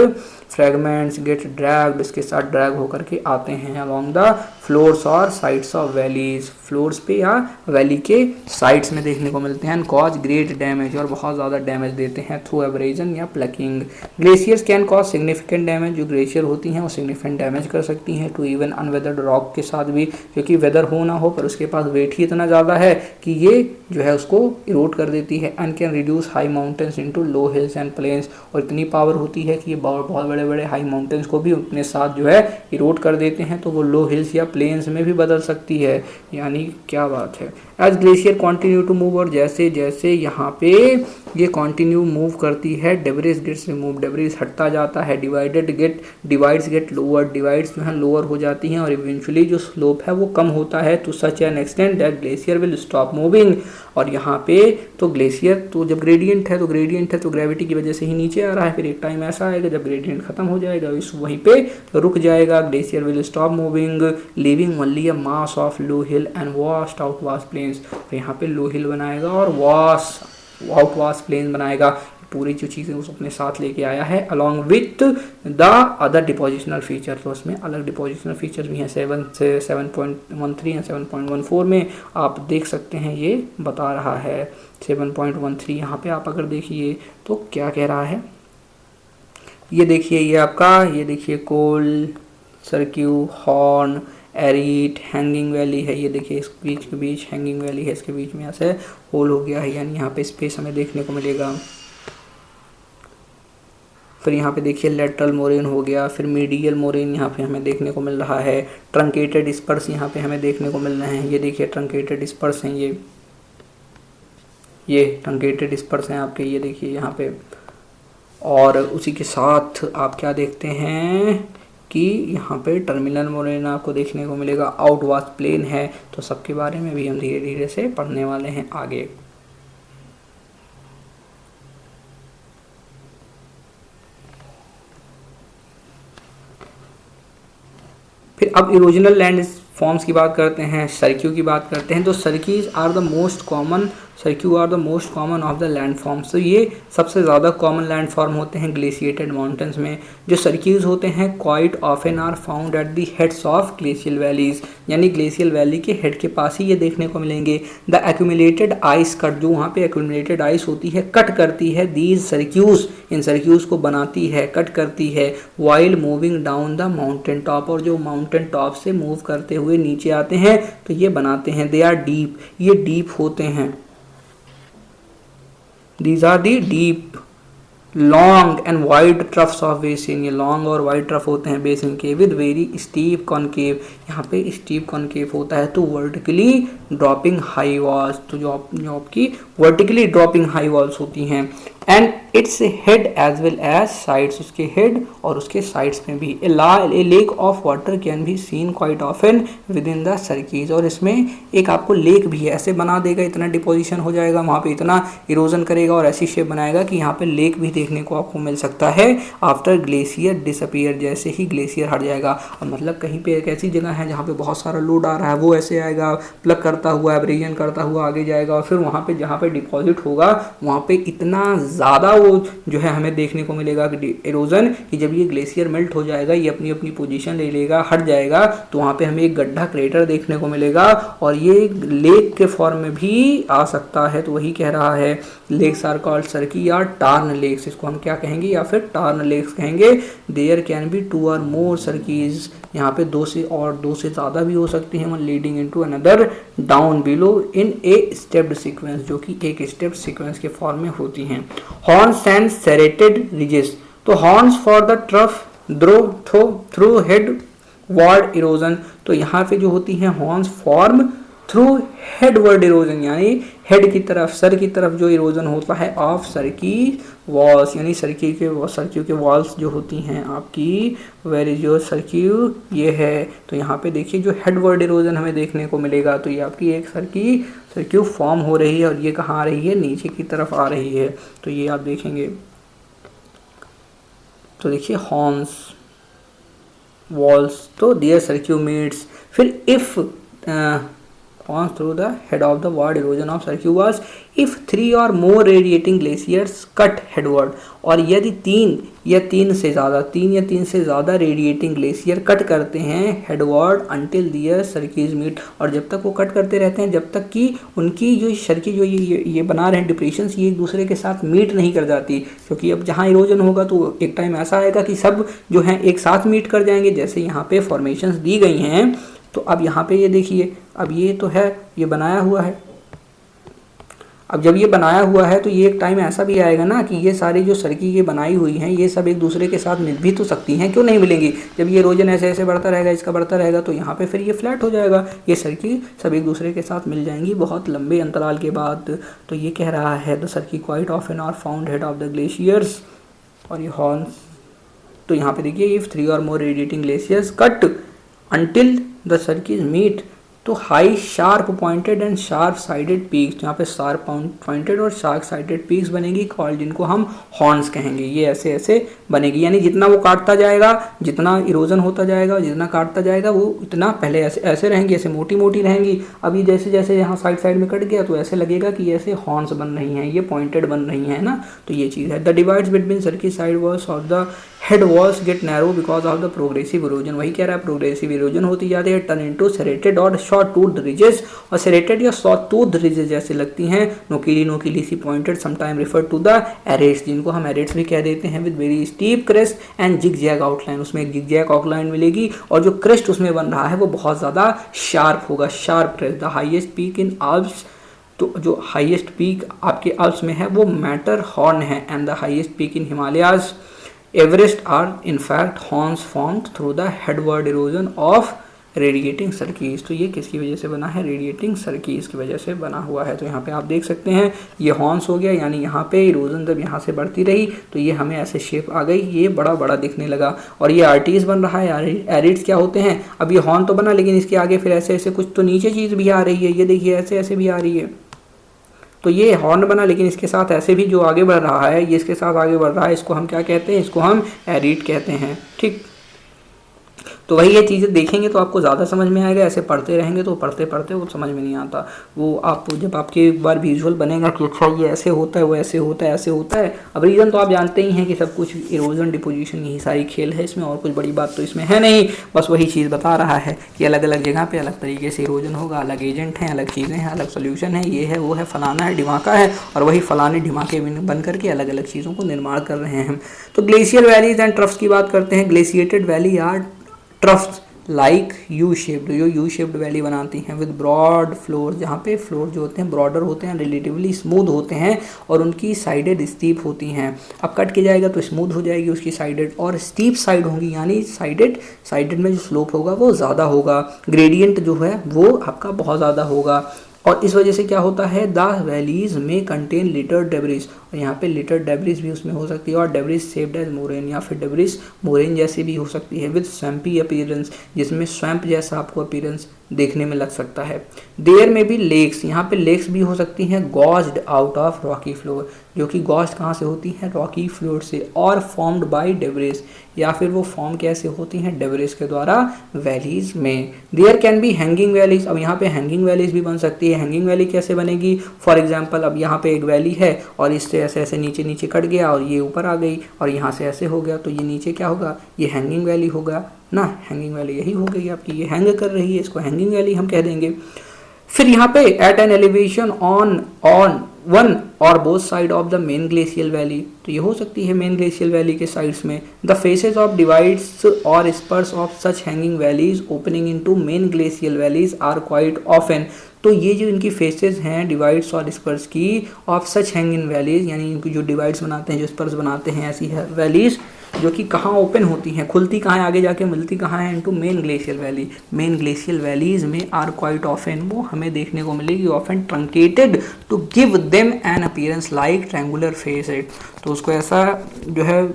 fragments get dragged, इसके साथ ड्रैग होकर के आते हैं अलॉन्ग द फ्लोर्स और साइड्स ऑफ वैलीज, फ्लोर्स पे या वैली के साइड्स में देखने को मिलते हैं। कॉज ग्रेट डैमेज, और बहुत ज़्यादा डैमेज देते हैं थ्रू एब्रेजन या plucking. Glaciers can cause significant damage, जो ग्लेशियर होती हैं वो सिग्निफिकेंट डैमेज कर सकती हैं टू इवन अनवेदर्ड रॉक के साथ भी, क्योंकि वेदर हो ना हो पर उसके पास वेट ही इतना ज़्यादा है कि ये जो है उसको इरोड कर देती है। And can reduce high mountains into low hills and plains, और इतनी पावर होती है कि ये बहुत बड़े बड़े हाई माउंटेन्स को भी अपने साथ जो है इरोड कर देते हैं, तो वो लो हिल्स या प्लेन्स में भी बदल सकती है। यानी क्या बात है। As glacier continue to move, और जैसे जैसे यहाँ पे ये कंटिन्यू मूव करती है डेब्रिस गेट्स रिमूव, डेब्रिस हटता जाता है। डिवाइड्स गेट लोअर, डिवाइड्स जो है लोअर हो जाती हैं, और इवेंचुअली जो स्लोप है वो कम होता है to such an extent that glacier will stop moving. और यहाँ पे तो ग्लेशियर तो जब ग्रेडियंट है तो ग्रेविटी की वजह से ही नीचे आ रहा है, फिर एक टाइम ऐसा आएगा जब ग्रेडियंट खत्म हो जाएगा इस वहीं पे रुक जाएगा। Glacier will stop moving leaving only a mass of low hill and vast out vast plains, तो यहाँ पे लो हिल बनाएगा और आउट वास्ट प्लेन बनाएगा। पूरी जो चीज़ें उस अपने साथ लेके आया है along with the other depositional feature. तो उसमें अलग डिपोजिशनल फीचर भी हैं 7 से 7.13 या 7.14 में आप देख सकते हैं, ये बता रहा है 7.13। यहाँ पे आप अगर देखिए तो क्या कह रहा है, ये देखिए ये आपका, ये देखिए कोल सर्क्यू हॉर्न एरिट हैंगिंग वैली है। ये देखिए इस बीच के बीच हैंगिंग वैली है, इसके बीच में ऐसे होल हो गया है, यानी यहाँ पे स्पेस हमें देखने को मिलेगा। फिर यहाँ पे देखिए लेटरल मोरेन हो गया, फिर मीडियल मोरेन यहाँ पे हमें देखने को मिल रहा है। ट्रंकेटेड स्पर्स यहाँ पे हमें देखने को मिल रहे हैं, ये देखिए ट्रंकेटेड स्पर्स हैं, ये ट्रंकेटेड स्पर्स हैं आपके, ये देखिए यहाँ पे। और उसी के साथ आप क्या देखते हैं कि यहाँ पे टर्मिनल मोरेना आपको देखने को मिलेगा, आउटवाश प्लेन है। तो सबके बारे में भी हम धीरे धीरे से पढ़ने वाले हैं आगे। फिर अब इरोजनल लैंड फॉर्म्स की बात करते हैं, सर्क्यू की बात करते हैं। तो cirques are the most common, cirque are the most common of the landforms. तो ये सबसे ज़्यादा कॉमन लैंड फॉर्म होते हैं ग्लेशिएटेड माउंटेन्स में। जो सर्क्यूज होते हैं quite often are found at the heads of glacial valleys, यानी ग्लेशियल वैली के हेड के पास ही ये देखने को मिलेंगे। द एक्यूमुलेटेड आइस कट, जो वहाँ पे एक्यूमुलेटेड आइस होती है कट करती है दीज सर्क्यूज, इन सर्क्यूज को बनाती है, कट करती है while moving down the mountain top, और जो माउंटेन टॉप से मूव करते हुए नीचे आते हैं तो ये बनाते हैं। दे आर डीप, ये डीप होते हैं। These are the deep, long and wide troughs of basin। ये long और wide trough होते हैं बेसिन के। with very steep concave, यहाँ पे steep concave होता है। तो vertically dropping high walls, तो जो आपकी vertically dropping high walls होती हैं। And its head as well as sides, उसके हेड और उसके साइड्स में भी। A lake of water can be seen quite often within the cirques, और इसमें एक आपको लेक भी है, ऐसे बना देगा, इतना डिपोजिशन हो जाएगा वहाँ पे, इतना इरोजन करेगा और ऐसी शेप बनाएगा कि यहाँ पे लेक भी देखने को आपको मिल सकता है आफ्टर ग्लेशियर डिसअपियर, जैसे ही ग्लेशियर हट जाएगा। और मतलब कहीं पे एक ऐसी जगह है जहाँ पे बहुत सारा लोड आ रहा है, वो ऐसे आएगा, प्लग करता हुआ, एब्रेजन करता हुआ आगे जाएगा, और फिर वहाँ पे जहाँ पे डिपॉजिट होगा वहाँ पे इतना ज़्यादा वो जो है हमें देखने को मिलेगा कि इरोजन, कि जब ये ग्लेशियर मेल्ट हो जाएगा, ये अपनी अपनी पोजीशन ले लेगा, हट जाएगा, तो वहाँ पे हमें एक गड्ढा क्रेटर देखने को मिलेगा, और ये लेक के फॉर्म में भी आ सकता है। तो वही कह रहा है लेक्स आर कॉल्ड सर्की या टार्न लेक्स, इसको हम क्या कहेंगे, या फिर टार्न लेक्स कहेंगे। देयर कैन बी 2 और मोर सर्कीज, यहाँ पे 2 से ज़्यादा भी हो सकती हैं, one leading into another down below in A stepped sequence, जो कि एक स्टेप सीक्वेंस के फॉर्म में होती हैं। हॉर्न्स एंड सेरेटेड रिजेस, तो horns for the trough through head word erosion, तो यहाँ पे जो होती हैं horns form through headword erosion, यानी हेड की तरफ, सर की तरफ जो इरोजन होता है ऑफ सर्की वॉल्स, यानी सर्क्यू के वॉल्स जो होती हैं आपकी, वेर इज योर सर्क्यू, ये है। तो यहाँ पे देखिए जो हेडवर्ड इरोजन हमें देखने को मिलेगा, तो ये आपकी एक सर्क्यू फॉर्म हो रही है, और ये कहाँ आ रही है, नीचे की तरफ आ रही है। तो ये आप देखेंगे, तो देखिए हॉर्न्स वॉल्स, तो देयर सर्क्यू मीट्स, फिर if on through the head of the ward erosion of circuit was if 3 or more radiating glaciers cut headward, और यदि 3 या 3 से ज़्यादा रेडिएटिंग ग्लेशियर कट करते हैं हेडवर्ड अंटिल दियर सर्कीज मीट, और जब तक वो कट करते रहते हैं जब तक कि उनकी जो सर्की जो ये बना रहे हैं डिप्रेशंस, ये एक दूसरे के साथ मीट नहीं कर जाती, क्योंकि अब जहाँ इरोजन होगा तो एक टाइम ऐसा आएगा कि सब जो हैं एक साथ मीट कर जाएंगे, जैसे यहाँ पे फॉर्मेशंस दी गई हैं। तो अब यहाँ पे ये देखिए, अब ये तो है, ये बनाया हुआ है, अब जब ये बनाया हुआ है तो ये एक टाइम ऐसा भी आएगा ना कि ये सारी जो सर्की ये बनाई हुई हैं ये सब एक दूसरे के साथ मिल भी तो सकती हैं, क्यों नहीं मिलेंगी। जब ये इरोजन ऐसे ऐसे बढ़ता रहेगा, इसका बढ़ता रहेगा, तो यहाँ पे फिर ये फ्लैट हो जाएगा, ये सर्की सब एक दूसरे के साथ मिल जाएंगी बहुत लंबे अंतराल के बाद। तो ये कह रहा है the cirque quite often are found head of the glaciers, और ये हॉर्न्स, तो यहाँ पे देखिए इफ 3 और more radiating glaciers cut until the circuits meet, तो high sharp pointed and sharp sided peaks, यहाँ पे शार्प पॉइंटेड और शार्प साइडेड पीक्स बनेगी, कॉल्ड, जिनको हम हॉर्न्स कहेंगे। ये ऐसे ऐसे बनेगी, यानी जितना वो काटता जाएगा, जितना इरोजन होता जाएगा, जितना काटता जाएगा, वो इतना पहले ऐसे ऐसे रहेंगी, ऐसे मोटी मोटी रहेंगी। अब ये जैसे जैसे यहाँ साइड में कट गया तो ऐसे लगेगा कि ऐसे हॉर्न्स बन रही हैं, ये पॉइंटेड बन रही हैं ना। तो ये चीज़ है। The divides between cirque side walls of the head walls get narrow because of the progressive erosion, वही कह रहा है प्रोग्रेसिव इरोजन होती जाती है, टर्न इनटू सेरेटेड और शॉर्ट टूथ रिजेस, और सेरेटेड या शॉर्ट टूथ रिजेस जैसे लगती हैं, नोकीली सी pointed, sometime refer to the aretes, जिनको हम एरेट्स भी कह देते हैं, with very steep crest and zigzag outline, उसमें एक जिगजैग आउटलाइन मिलेगी, और जो क्रेस्ट उसमें बन रहा है वो बहुत ज़्यादा शार्प होगा, sharp crest. The highest peak in Alps, तो जो हाईएस्ट पीक आपके आल्प्स में है वो मैटर हॉर्न है, and the highest peak in Himalayas Everest are in fact horns formed through the headward erosion of radiating cirques. तो ये किसकी वजह से बना है, रेडिएटिंग सर्किट की वजह से बना हुआ है। तो यहाँ पे आप देख सकते हैं ये हॉर्न्स हो गया, यानी यहाँ पे इरोजन जब यहाँ से बढ़ती रही तो ये हमें ऐसे शेप आ गई, ये बड़ा बड़ा दिखने लगा। और ये आर्टीज बन रहा है। एरिड्स क्या होते हैं, अब ये हॉर्न तो बना लेकिन इसके आगे फिर ऐसे ऐसे कुछ तो नीचे चीज भी आ रही है, ये देखिए ऐसे ऐसे भी आ रही है। तो ये हॉर्न बना लेकिन इसके साथ ऐसे भी जो आगे बढ़ रहा है, ये इसके साथ आगे बढ़ रहा है, इसको हम क्या कहते हैं, इसको हम एरिड कहते हैं। ठीक, तो वही ये चीज़ें देखेंगे तो आपको ज़्यादा समझ में आएगा, ऐसे पढ़ते रहेंगे तो पढ़ते पढ़ते वो समझ में नहीं आता। वो आप जब आपके एक बार विजुअल बनेगा कि अच्छा ये ऐसे होता है, वो ऐसे होता है, ऐसे होता है। अब रीज़न तो आप जानते ही हैं कि सब कुछ इरोजन डिपोजिशन यही सारी खेल है इसमें, और कुछ बड़ी बात तो इसमें है नहीं, बस वही चीज़ बता रहा है कि अलग अलग जगह पर अलग तरीके से इरोजन होगा, अलग एजेंट हैं, अलग चीज़ें हैं, अलग सोल्यूशन है, ये है वो है, फलाना है, ढिमाका है, और वही फलाने ढिमाके बन करके अलग अलग चीज़ों को निर्माण कर रहे हैं हम। तो ग्लेशियर वैलीज एंड ट्रफ्स की बात करते हैं। Glaciated valley are troughs like U shaped, जो यू शेप्ड वैली बनाती हैं विद ब्रॉड फ्लोर, जहाँ पे फ्लोर जो होते हैं ब्रॉडर होते हैं, रिलेटिवली स्मूथ होते हैं और उनकी साइडेड स्टीप होती हैं। अब कट के जाएगा तो स्मूथ हो जाएगी उसकी साइडेड, और स्टीप साइड होंगी, यानी साइडेड में जो स्लोप होगा वो ज़्यादा होगा, ग्रेडियंट जो है वो आपका बहुत ज़्यादा होगा। और इस वजह से क्या होता है, द वैलीज में कंटेन लिटर डेब्रिस, और यहाँ पे लिटर डेब्रिस भी उसमें हो सकती है, और डेब्रिस शेप्ड एज मोरेन, या फिर डेब्रिस मोरेन जैसी भी हो सकती है, विद स्वैम्पी अपीयरेंस, जिसमें स्वैम्प जैसा आपको अपीयरेंस देखने में लग सकता है। देयर में भी लेक्स, यहाँ पे लेक्स भी हो सकती हैं, गॉज्ड आउट ऑफ रॉकी फ्लोर, जो कि गॉज्ड कहाँ से होती हैं, रॉकी फ्लोर से, और फॉर्म्ड बाय डेब्रिस, या फिर वो फॉर्म कैसे होती हैं, डेब्रिस के द्वारा वैलीज में। There can be hanging valleys, अब यहाँ पे हैंगिंग वैलीज भी बन सकती है। हैंगिंग वैली कैसे बनेगी, फॉर एग्जाम्पल अब यहाँ पे एक वैली है और इससे ऐसे ऐसे नीचे नीचे कट गया और ये ऊपर आ गई और यहाँ से ऐसे हो गया, तो ये नीचे क्या होगा, ये हैंगिंग वैली होगा ना, हैंगिंग वैली यही हो गई आपकी, ये हैंग कर रही है, इसको हैंगिंग वैली हम कह देंगे। फिर यहाँ पे at an elevation on one और both side of the main glacial valley, तो ये हो सकती है मेन ग्लेशियल वैली के साइड्स में। द फेसेस ऑफ डिवाइड्स और spurs of such hanging valleys opening into main glacial valleys are quite often, तो ये जो इनकी फेसेस हैं डिवाइड्स और स्पर्स की ऑफ सच हैंगिंग वैलीज, यानी इनकी जो डिवाइड्स बनाते हैं, जो स्पर्स बनाते हैं, ऐसी है वैलीज जो कि कहाँ ओपन होती हैं, खुलती कहाँ है, आगे जाके मिलती कहाँ है, into main glacial valley. Main glacial valleys में आर क्वाइट ऑफन, वो हमें देखने को मिलेगी, often truncated to give them an appearance like triangular faceted, तो उसको ऐसा जो है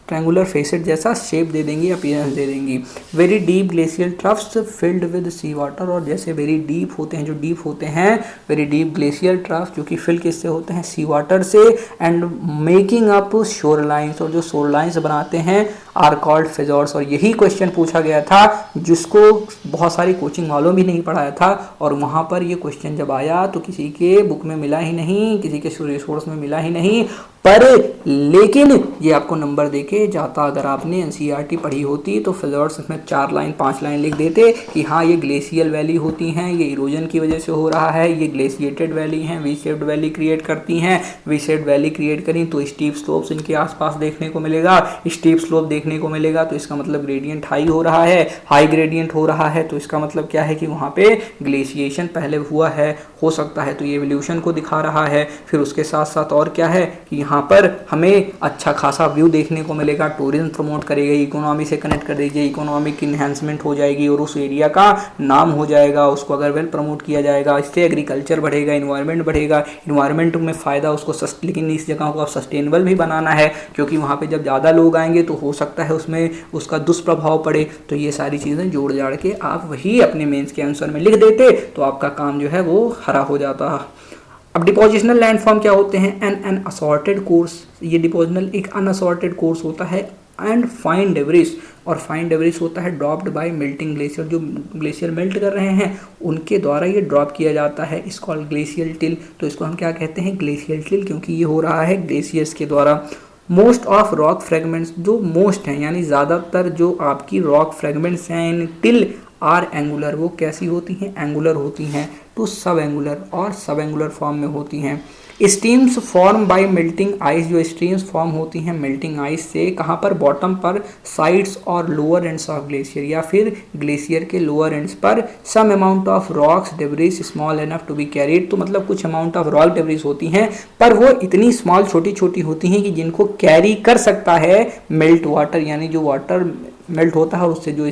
ट्रायंगुलर फेसेड जैसा शेप दे देंगी, अपीयरेंस दे देंगी। Very deep glacial troughs filled with sea water, और जैसे वेरी डीप होते हैं, जो डीप होते हैं, वेरी डीप ग्लेशियल ट्रफ्स जो कि फिल किससे होते हैं, सी वाटर से, एंड मेकिंग अप शोर लाइन्स, और जो शोर लाइन्स बनाते हैं आर कॉल्ड फिजॉर्स। और यही क्वेश्चन पूछा गया था जिसको बहुत सारी कोचिंग वालों भी नहीं पढ़ाया था, और वहाँ पर ये क्वेश्चन जब आया तो किसी के बुक में मिला ही नहीं, किसी के रिसोर्स में मिला ही नहीं, पर लेकिन ये आपको नंबर देके जाता। अगर आपने एनसीईआरटी पढ़ी होती तो फिजॉर्स में 4 लाइन 5 लाइन लिख देते कि हाँ ये ग्लेशियल वैली होती हैं, ये इरोजन की वजह से हो रहा है, ये ग्लेशिएटेड वैली हैं, वी शेप्ड वैली क्रिएट करती हैं, वी शेप्ड वैली क्रिएट करी तो स्टीप स्लोप्स इनके आसपास देखने को मिलेगा, स्टीप स्लोप देखने को मिलेगा तो इसका मतलब ग्रेडियंट हाई हो रहा है, हाई ग्रेडियंट हो रहा है तो इसका मतलब क्या है कि वहाँ पे ग्लेशिएशन पहले हुआ है, हो सकता है, तो ये एवोल्यूशन को दिखा रहा है। फिर उसके साथ साथ और क्या है कि यहाँ पर हमें अच्छा खासा व्यू देखने को मिलेगा, टूरिज्म प्रमोट करेगा, इकोनॉमी से कनेक्ट कर दीजिए, इकोनॉमिक इन्हेंसमेंट हो जाएगी और उस एरिया का नाम हो जाएगा, उसको अगर वेल प्रमोट किया जाएगा, इससे एग्रीकल्चर बढ़ेगा, इन्वायरमेंट बढ़ेगा, इन्वायरमेंट में फ़ायदा उसको लेकिन इस जगह को आप सस्टेनेबल भी बनाना है, क्योंकि वहाँ पर जब ज़्यादा लोग आएंगे तो हो सकता है उसमें उसका दुष्प्रभाव पड़े। तो ये सारी चीज़ें जोड़ जाड़ के आप वही अपने मेंस के आंसर में लिख देते तो आपका काम जो है वो हरा हो जाता। अब डिपोजिशनल लैंडफॉर्म क्या होते हैं, एन असॉर्टेड कोर्स, ये डिपोजिशनल एक अनअसॉर्टेड कोर्स होता है, एंड फाइन डेब्रिस, और फाइन डेब्रिस होता है ड्रॉप्ड बाय मेल्टिंग ग्लेशियर, जो ग्लेशियर मेल्ट कर रहे हैं उनके द्वारा ये ड्रॉप किया जाता है, इस कॉल्ड ग्लेशियल टिल, तो इसको हम क्या कहते हैं, ग्लेशियल टिल, क्योंकि ये हो रहा है ग्लेशियर्स के द्वारा। मोस्ट ऑफ रॉक फ्रेगमेंट्स, जो मोस्ट हैं यानी ज़्यादातर जो आपकी रॉक फ्रेगमेंट्स हैं इन टिल आर एंगुलर, वो कैसी होती हैं, एंगुलर होती हैं, तो सब एंगुलर और सब एंगुलर फॉर्म में होती हैं। Streams form by melting ice, जो स्ट्रीम्स फॉर्म होती हैं मेल्टिंग आइस से, कहाँ पर, बॉटम पर, साइड्स और लोअर एंड्स ऑफ ग्लेशियर, या फिर ग्लेशियर के लोअर एंड्स पर। Some amount of rocks debris small enough to be carried, तो मतलब कुछ अमाउंट ऑफ रॉक डेब्रिस होती हैं पर वो इतनी स्मॉल छोटी छोटी होती हैं कि जिनको कैरी कर सकता है मेल्ट वाटर, यानी जो वाटर मेल्ट होता है, उससे जो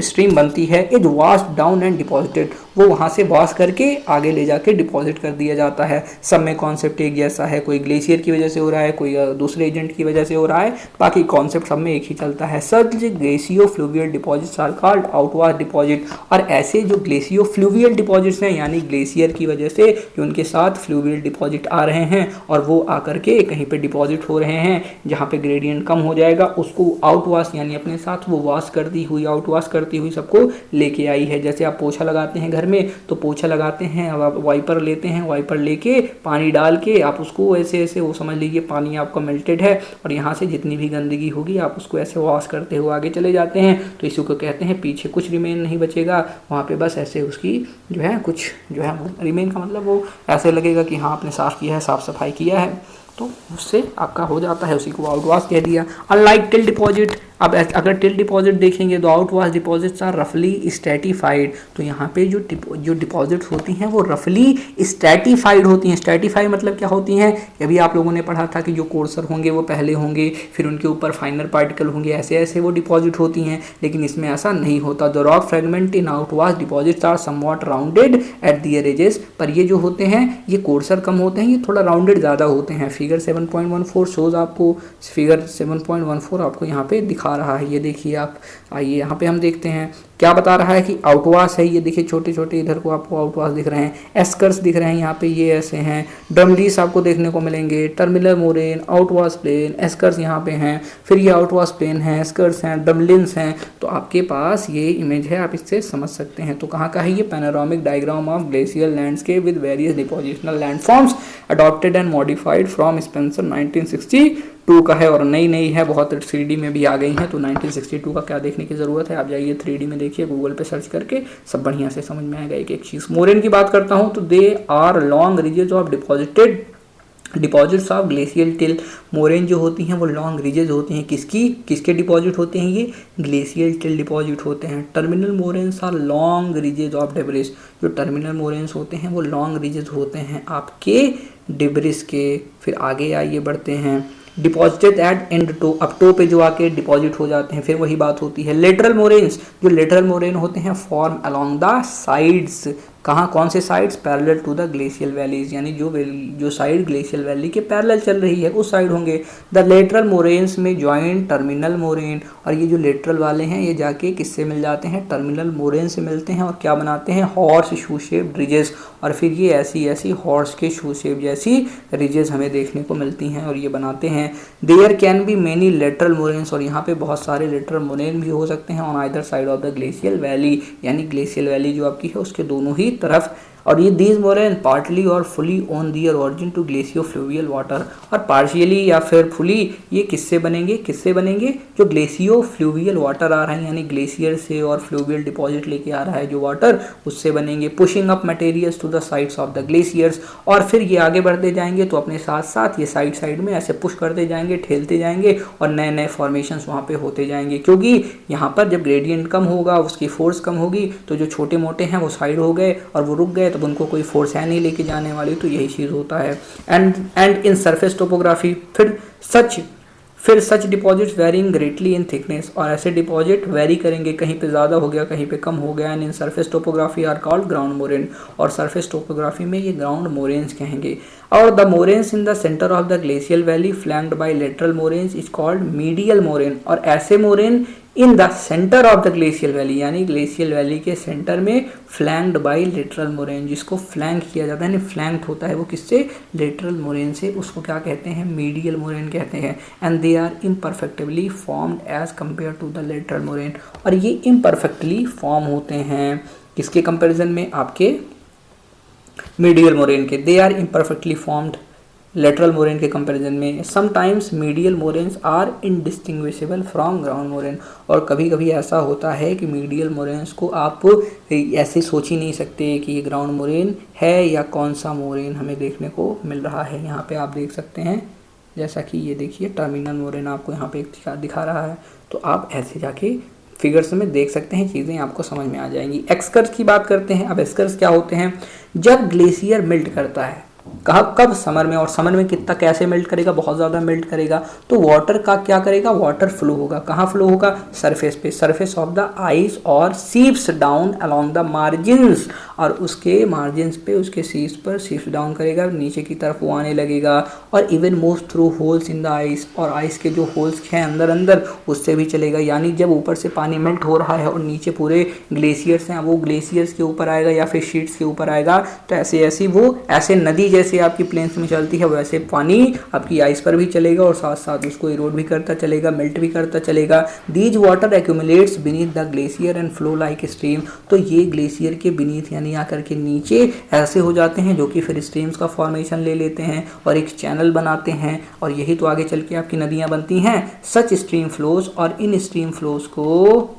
स्ट्रीम बनती है is wash down and deposited, वो वहाँ से वॉश करके आगे ले जाके डिपॉजिट कर दिया जाता है। सब में कॉन्सेप्ट एक जैसा है, कोई ग्लेशियर की वजह से हो रहा है, कोई दूसरे एजेंट की वजह से हो रहा है, बाकी कॉन्सेप्ट सब में एक ही चलता है। Such glacio fluvial deposits are called outwash deposit, और ऐसे जो ग्लेशियो फ्लूवियल डिपॉजिट्स हैं यानी ग्लेशियर की वजह से जो उनके साथ फ्लूवियल डिपॉजिट आ रहे हैं और वो आकर के कहीं पे डिपॉजिट हो रहे हैं जहाँ पे ग्रेडियंट कम हो जाएगा, उसको आउटवाश यानी अपने साथ वो वॉश करती हुई आउटवाश करती हुई सबको लेके आई है। जैसे आप पोछा लगाते हैं घर में, तो पोछा लगाते हैं, अब आप वाइपर लेते हैं, वाइपर लेके पानी डाल के आप उसको ऐसे ऐसे, वो समझ लीजिए पानी आपका मेल्टेड है और यहाँ से जितनी भी गंदगी होगी आप उसको ऐसे वॉश करते हुए आगे चले जाते हैं, तो इसी को कहते हैं पीछे कुछ रिमेन नहीं बचेगा, वहाँ पे बस ऐसे उसकी जो है कुछ जो है रिमेन का मतलब वो ऐसे लगेगा कि हाँ आपने साफ़ किया है, साफ़ सफाई किया है, तो उससे आपका हो जाता है, उसी को आउटवाश कह दिया। अनलाइक टिल डिपॉजिट, अब अगर टिल डिपॉजिट देखेंगे तो आउटवाश डिपॉजिट्स आर रफली स्ट्रेटिफाइड, तो यहाँ पे जो डिपॉजिट होती हैं वो रफली स्ट्रेटिफाइड होती हैं। स्ट्रेटिफाइड मतलब क्या होती हैं, अभी आप लोगों ने पढ़ा था कि जो कोर्सर होंगे वो पहले होंगे, फिर उनके ऊपर फाइनर पार्टिकल होंगे, ऐसे ऐसे वो डिपॉजिट होती हैं, लेकिन इसमें ऐसा नहीं होता। The rock fragment in outwash deposits are somewhat rounded at their edges, पर ये जो होते हैं ये कोर्सर कम होते हैं, ये थोड़ा राउंडेड ज़्यादा होते हैं। फिगर 7.14 शोज आपको, फिगर 7.14 आपको यहाँ पे दिखा रहा है, ये देखिए आप, आइए यहाँ पे हम देखते हैं क्या बता रहा है कि आउटवाश है। ये देखिए छोटे छोटे इधर को आपको आउटवाश दिख रहे हैं, एस्कर्स दिख रहे हैं यहाँ पे, ये ऐसे हैं। ड्रमलीस आपको देखने को मिलेंगे, टर्मिनल मोरेन, आउटवाश प्लेन, एस्कर्स यहाँ पे हैं, फिर ये आउटवाश प्लेन है, एस्कर्स हैं, ड्रमलिन्स हैं। तो आपके पास ये इमेज है, आप इससे समझ सकते हैं। तो कहाँ का है ये, panoramic diagram of glacial landscape with various depositional landforms adopted and modified from Spencer 1962 का है, और नई है बहुत, 3D में भी आ गई हैं, तो 1962 का क्या देखने की ज़रूरत है, आप जाइए 3D में देखिए, गूगल पे सर्च करके सब बढ़िया से समझ में आएगा एक एक चीज़। मोरेन की बात करता हूँ तो they are long ridges of deposits of glacial till. Moraine जो होती हैं वो लॉन्ग रिजेज होती हैं, किसके डिपॉजिट होते हैं, ये ग्लेशियल टिल डिपॉजिट होते हैं। Terminal moraines are long ridges of debris, जो टर्मिनल मोरेन्स होते हैं वो लॉन्ग रिजेज होते हैं आपके डिब्रिस के। फिर आगे आइए बढ़ते हैं, डिपॉजिटेड एट एंड टो, अब टो पे जो आके डिपॉजिट हो जाते हैं, फिर वही बात होती है। लेटरल मोरेन्स, जो लेटरल मोरेन होते हैं फॉर्म अलोंग द साइड्स, कहाँ, कौन से sides, parallel to the glacial valleys, यानी जो साइड ग्लेशियल वैली के पैरेलल चल रही है उस साइड होंगे। द लेटरल मोरेन्स में ज्वाइन टर्मिनल मोरेन, और ये जो लेटरल वाले हैं ये जाके किससे मिल जाते हैं, टर्मिनल मोरेन से मिलते हैं, और क्या बनाते हैं, हॉर्स शू शेप रिजेस, और फिर ये ऐसी हॉर्स के शू शेप जैसी रिजेस हमें देखने को मिलती हैं और ये बनाते हैं। There can be many lateral moraines, और यहाँ पे बहुत सारे लेटरल मोरेन भी हो सकते हैं on either side of the glacial valley, यानी ग्लेशियल वैली जो आपकी है उसके दोनों ही तरफ। और ये दीज मोरेन पार्टली और fully on their origin to glacio fluvial water, और पार्शियली या फिर फुली ये किससे बनेंगे, जो ग्लेशियो फ्लूवियल वाटर आ रहा है, यानी ग्लेशियर से और फ्लूवियल डिपॉजिट लेके आ रहा है जो वाटर, उससे बनेंगे। Pushing up materials to the sides of the glaciers, और फिर ये आगे बढ़ते जाएंगे तो अपने साथ साथ ये साइड में ऐसे पुश करते जाएंगे, ठेलते जाएंगे, और नए नए फॉर्मेशंस वहाँ पे होते जाएंगे, क्योंकि यहाँ पर जब ग्रेडियंट कम होगा, उसकी फोर्स कम होगी, तो जो छोटे मोटे हैं वो साइड हो गए और वो रुक गए, तब उनको कोई फोर्स है नहीं लेके जाने वाली, तो यही चीज़ होता है। एंड इन सरफेस टोपोग्राफी, फिर such deposits varying greatly in thickness, और ऐसे डिपॉजिट वेरी करेंगे, कहीं पे ज़्यादा हो गया, कहीं पे कम हो गया। And in surface topography are called ground moraine, और सरफेस टोपोग्राफी में ये ग्राउंड मोरेन्स कहेंगे। और the moraines in the centre of the glacial valley flanked by lateral moraines is called medial moraine, और ऐसे moraine in the centre of the glacial valley, यानी glacial valley के centre में flanked by lateral moraine, जिसको flank किया जाता है, यानी फ्लैंक्ड होता है वो किससे, लेटरल मोरेन से, उसको क्या कहते हैं, मीडियल मोरेन कहते हैं। And they are imperfectly formed as compared to the lateral moraine, और ये इम्परफेक्टली फॉर्म होते हैं किसके कंपेरिजन में, आपके मीडियल मोरेन के। They are imperfectly formed lateral moraine के कंपैरिजन में। Sometimes medial moraines are indistinguishable from ground moraine, और कभी कभी ऐसा होता है कि मीडियल मोरेन्स को आप ऐसे सोच ही नहीं सकते कि ये ग्राउंड मोरेन है या कौन सा मोरेन हमें देखने को मिल रहा है। यहाँ पे आप देख सकते हैं, जैसा कि ये देखिए टर्मिनल मोरेन आपको यहाँ पे दिखा रहा है, तो आप ऐसे जाके फिगर्स में देख सकते हैं, चीज़ें आपको समझ में आ जाएंगी। एक्सकर्स की बात करते हैं। अब एक्सकर्स क्या होते हैं, जब ग्लेशियर मेल्ट करता है कब कब समर में, और समर में कितना कैसे मेल्ट करेगा, बहुत ज़्यादा मेल्ट करेगा। तो वाटर का क्या करेगा, वाटर फ्लो होगा, कहाँ फ्लो होगा, सरफेस पे, सरफेस ऑफ द आइस, और सीप्स डाउन अलोंग द मार्जिन्स, और उसके मार्जिन्स पे, उसके सीप्स पर सीप्स डाउन करेगा, नीचे की तरफ वो आने लगेगा। और even move through holes in the ice, और आइस के जो होल्स हैं अंदर अंदर उससे भी चलेगा। यानी जब ऊपर से पानी मेल्ट हो रहा है और नीचे पूरे ग्लेशियर्स हैं, वो ग्लेशियर्स के ऊपर आएगा या फिर शीट्स के ऊपर आएगा, तो ऐसे ऐसी वो ऐसे नदी जैसे आपकी प्लेन्स में चलती है वैसे पानी आपकी आइस पर भी चलेगा और साथ साथ उसको इरोड भी करता चलेगा, मेल्ट भी करता चलेगा। These water accumulates beneath the glacier and flow like stream. तो ये ग्लेशियर के बीनीथ यानी आकर के नीचे ऐसे हो जाते हैं जो कि फिर स्ट्रीम्स का फॉर्मेशन ले लेते हैं और एक चैनल बनाते हैं, और यही तो आगे चल के आपकी नदियां बनती हैं। सच स्ट्रीम फ्लोज, और इन स्ट्रीम फ्लोज को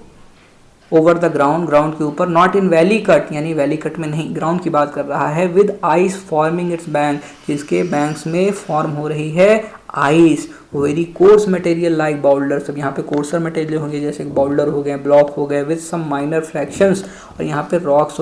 ओवर द ग्राउंड, ग्राउंड के ऊपर, नॉट इन वैली कट, यानी वैली कट में नहीं, ग्राउंड की बात कर रहा है, with ice forming its bank, जिसके बैंक्स में फॉर्म हो रही है ice, very coarse material like boulder. सब यहाँ पे कोर्सर मटेरियल होंगे, जैसे बाउल्डर हो गए, ब्लॉक हो गए, विद सम माइनर फ्रैक्शंस, और यहाँ पे रॉक्स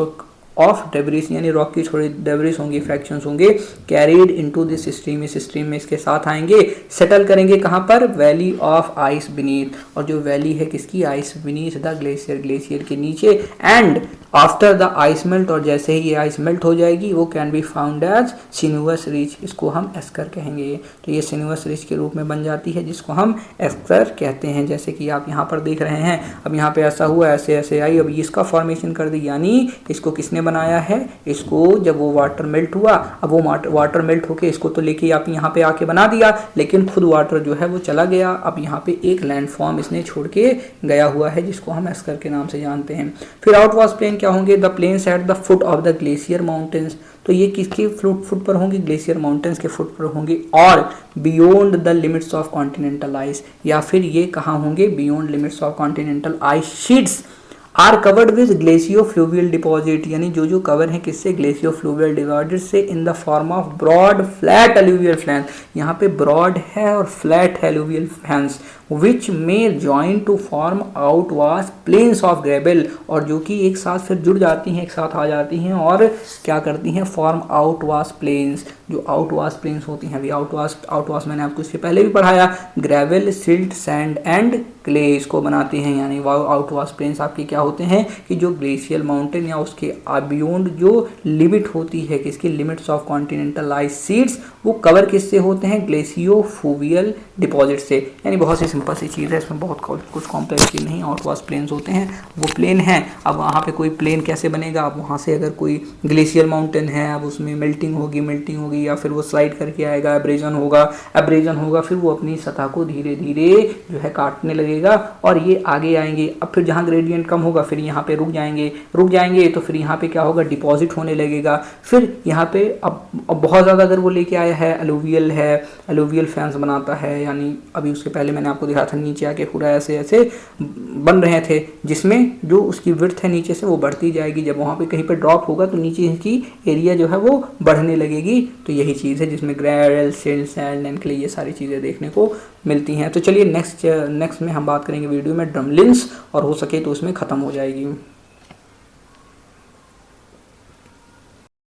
ऑफ डेब्रिस, यानी रॉक की थोड़ी डेब्रिस होंगी, फ्रैक्शंस होंगे, कैरीड इनटू दिस स्ट्रीम, इस स्ट्रीम में इसके साथ आएंगे, सेटल करेंगे कहाँ पर, वैली ऑफ आइस बीनीथ, और जो वैली है किसकी, ice beneath the glacier, glacier के नीचे। And after the ice melt, और जैसे ही ये आइस मेल्ट हो जाएगी वो can be found as sinuous ridge, इसको हम एस्कर कहेंगे। तो ये सिनुअस रिच के रूप में बन जाती है, जिसको हम एस्कर कहते हैं, जैसे कि आप यहाँ पर देख रहे हैं। अब यहाँ पे ऐसा हुआ, ऐसे ऐसे आई, अब इसका फॉर्मेशन कर दी, यानी इसको किसने बनाया है, इसको जब वो वाटर मेल्ट हुआ, अब वो वाटर मेल्ट होके इसको तो लेके आप यहाँ पे आके बना दिया, लेकिन खुद वाटर जो है वो चला गया। अब यहाँ पे एक लैंडफॉर्म इसने छोड़ के गया हुआ है, जिसको हम एस्कर के नाम से जानते हैं। फिर आउटवाश प्लेन क्या होंगे, the plains at the foot of the glacier mountains, तो ये किसके फुट पर होंगे, ग्लेशियर माउंटेन्स के फुट पर होंगे। और beyond the limits of continental ice, या फिर ये कहाँ होंगे, beyond limits of continental ice sheets are covered with glacio fluvial deposit, यानी जो जो कवर है किससे, ग्लेशियो फ्लूवियल डिपॉजिट से, in the form of broad flat alluvial fans, यहाँ पे ब्रॉड है और फ्लैट है अलुवियल फ्लैंस, विच में join to form outwash plains of gravel, और जो कि एक साथ फिर जुड़ जाती हैं, एक साथ आ जाती हैं और क्या करती हैं, फॉर्म आउटवाश प्लेन्स। जो आउटवाश प्लेन्स होती हैं, अभी आउटवाश मैंने आपको इससे पहले भी पढ़ाया, gravel, silt, sand and clay इसको बनाते हैं। यानी आउटवाश प्लेन्स आपके क्या होते हैं कि जो ग्लेशियल माउंटेन या उसके बियॉन्ड जो लिमिट होती है, किसकी, limits of continental ice sheets, वो कवर किससे होते हैं, ग्लेशियो फ्लूवियल डिपॉजिट से। यानी बहुत सी सिंपल सी चीज़ है, इसमें बहुत कुछ कॉम्प्लेक्स चीज़ नहीं। आउटवाश प्लेन्स होते हैं, वो प्लेन है। अब वहाँ पे कोई प्लेन कैसे बनेगा, अब वहाँ से अगर कोई ग्लेशियल माउंटेन है, अब उसमें मेल्टिंग होगी या फिर वो स्लाइड करके आएगा, एब्रेजन होगा, फिर वो अपनी सतह को धीरे धीरे जो है काटने लगेगा और ये आगे आएंगे। अब फिर जहाँ ग्रेडियंट कम होगा फिर यहाँ पे रुक जाएंगे तो फिर यहाँ पे क्या होगा, डिपॉजिट होने लगेगा। फिर यहाँ पे अब बहुत ज़्यादा अगर वो लेके आया है, अलुवियल फैंस बनाता है, यानी अभी उसके पहले मैंने आपको दिखाया था नीचे आके पूरा ऐसे ऐसे बन रहे थे, जिसमें जो उसकी विड्थ है नीचे से वो बढ़ती जाएगी। जब वहाँ पे कहीं पे ड्रॉप होगा तो नीचे की एरिया जो है वो बढ़ने लगेगी। तो यही चीज़ है जिसमें gravel, silt, sand and clay, ये सारी चीज़ें देखने को मिलती हैं। तो चलिए नेक्स्ट में हम बात करेंगे वीडियो में ड्रमलिन्स, और हो सके तो उसमें ख़त्म हो जाएगी।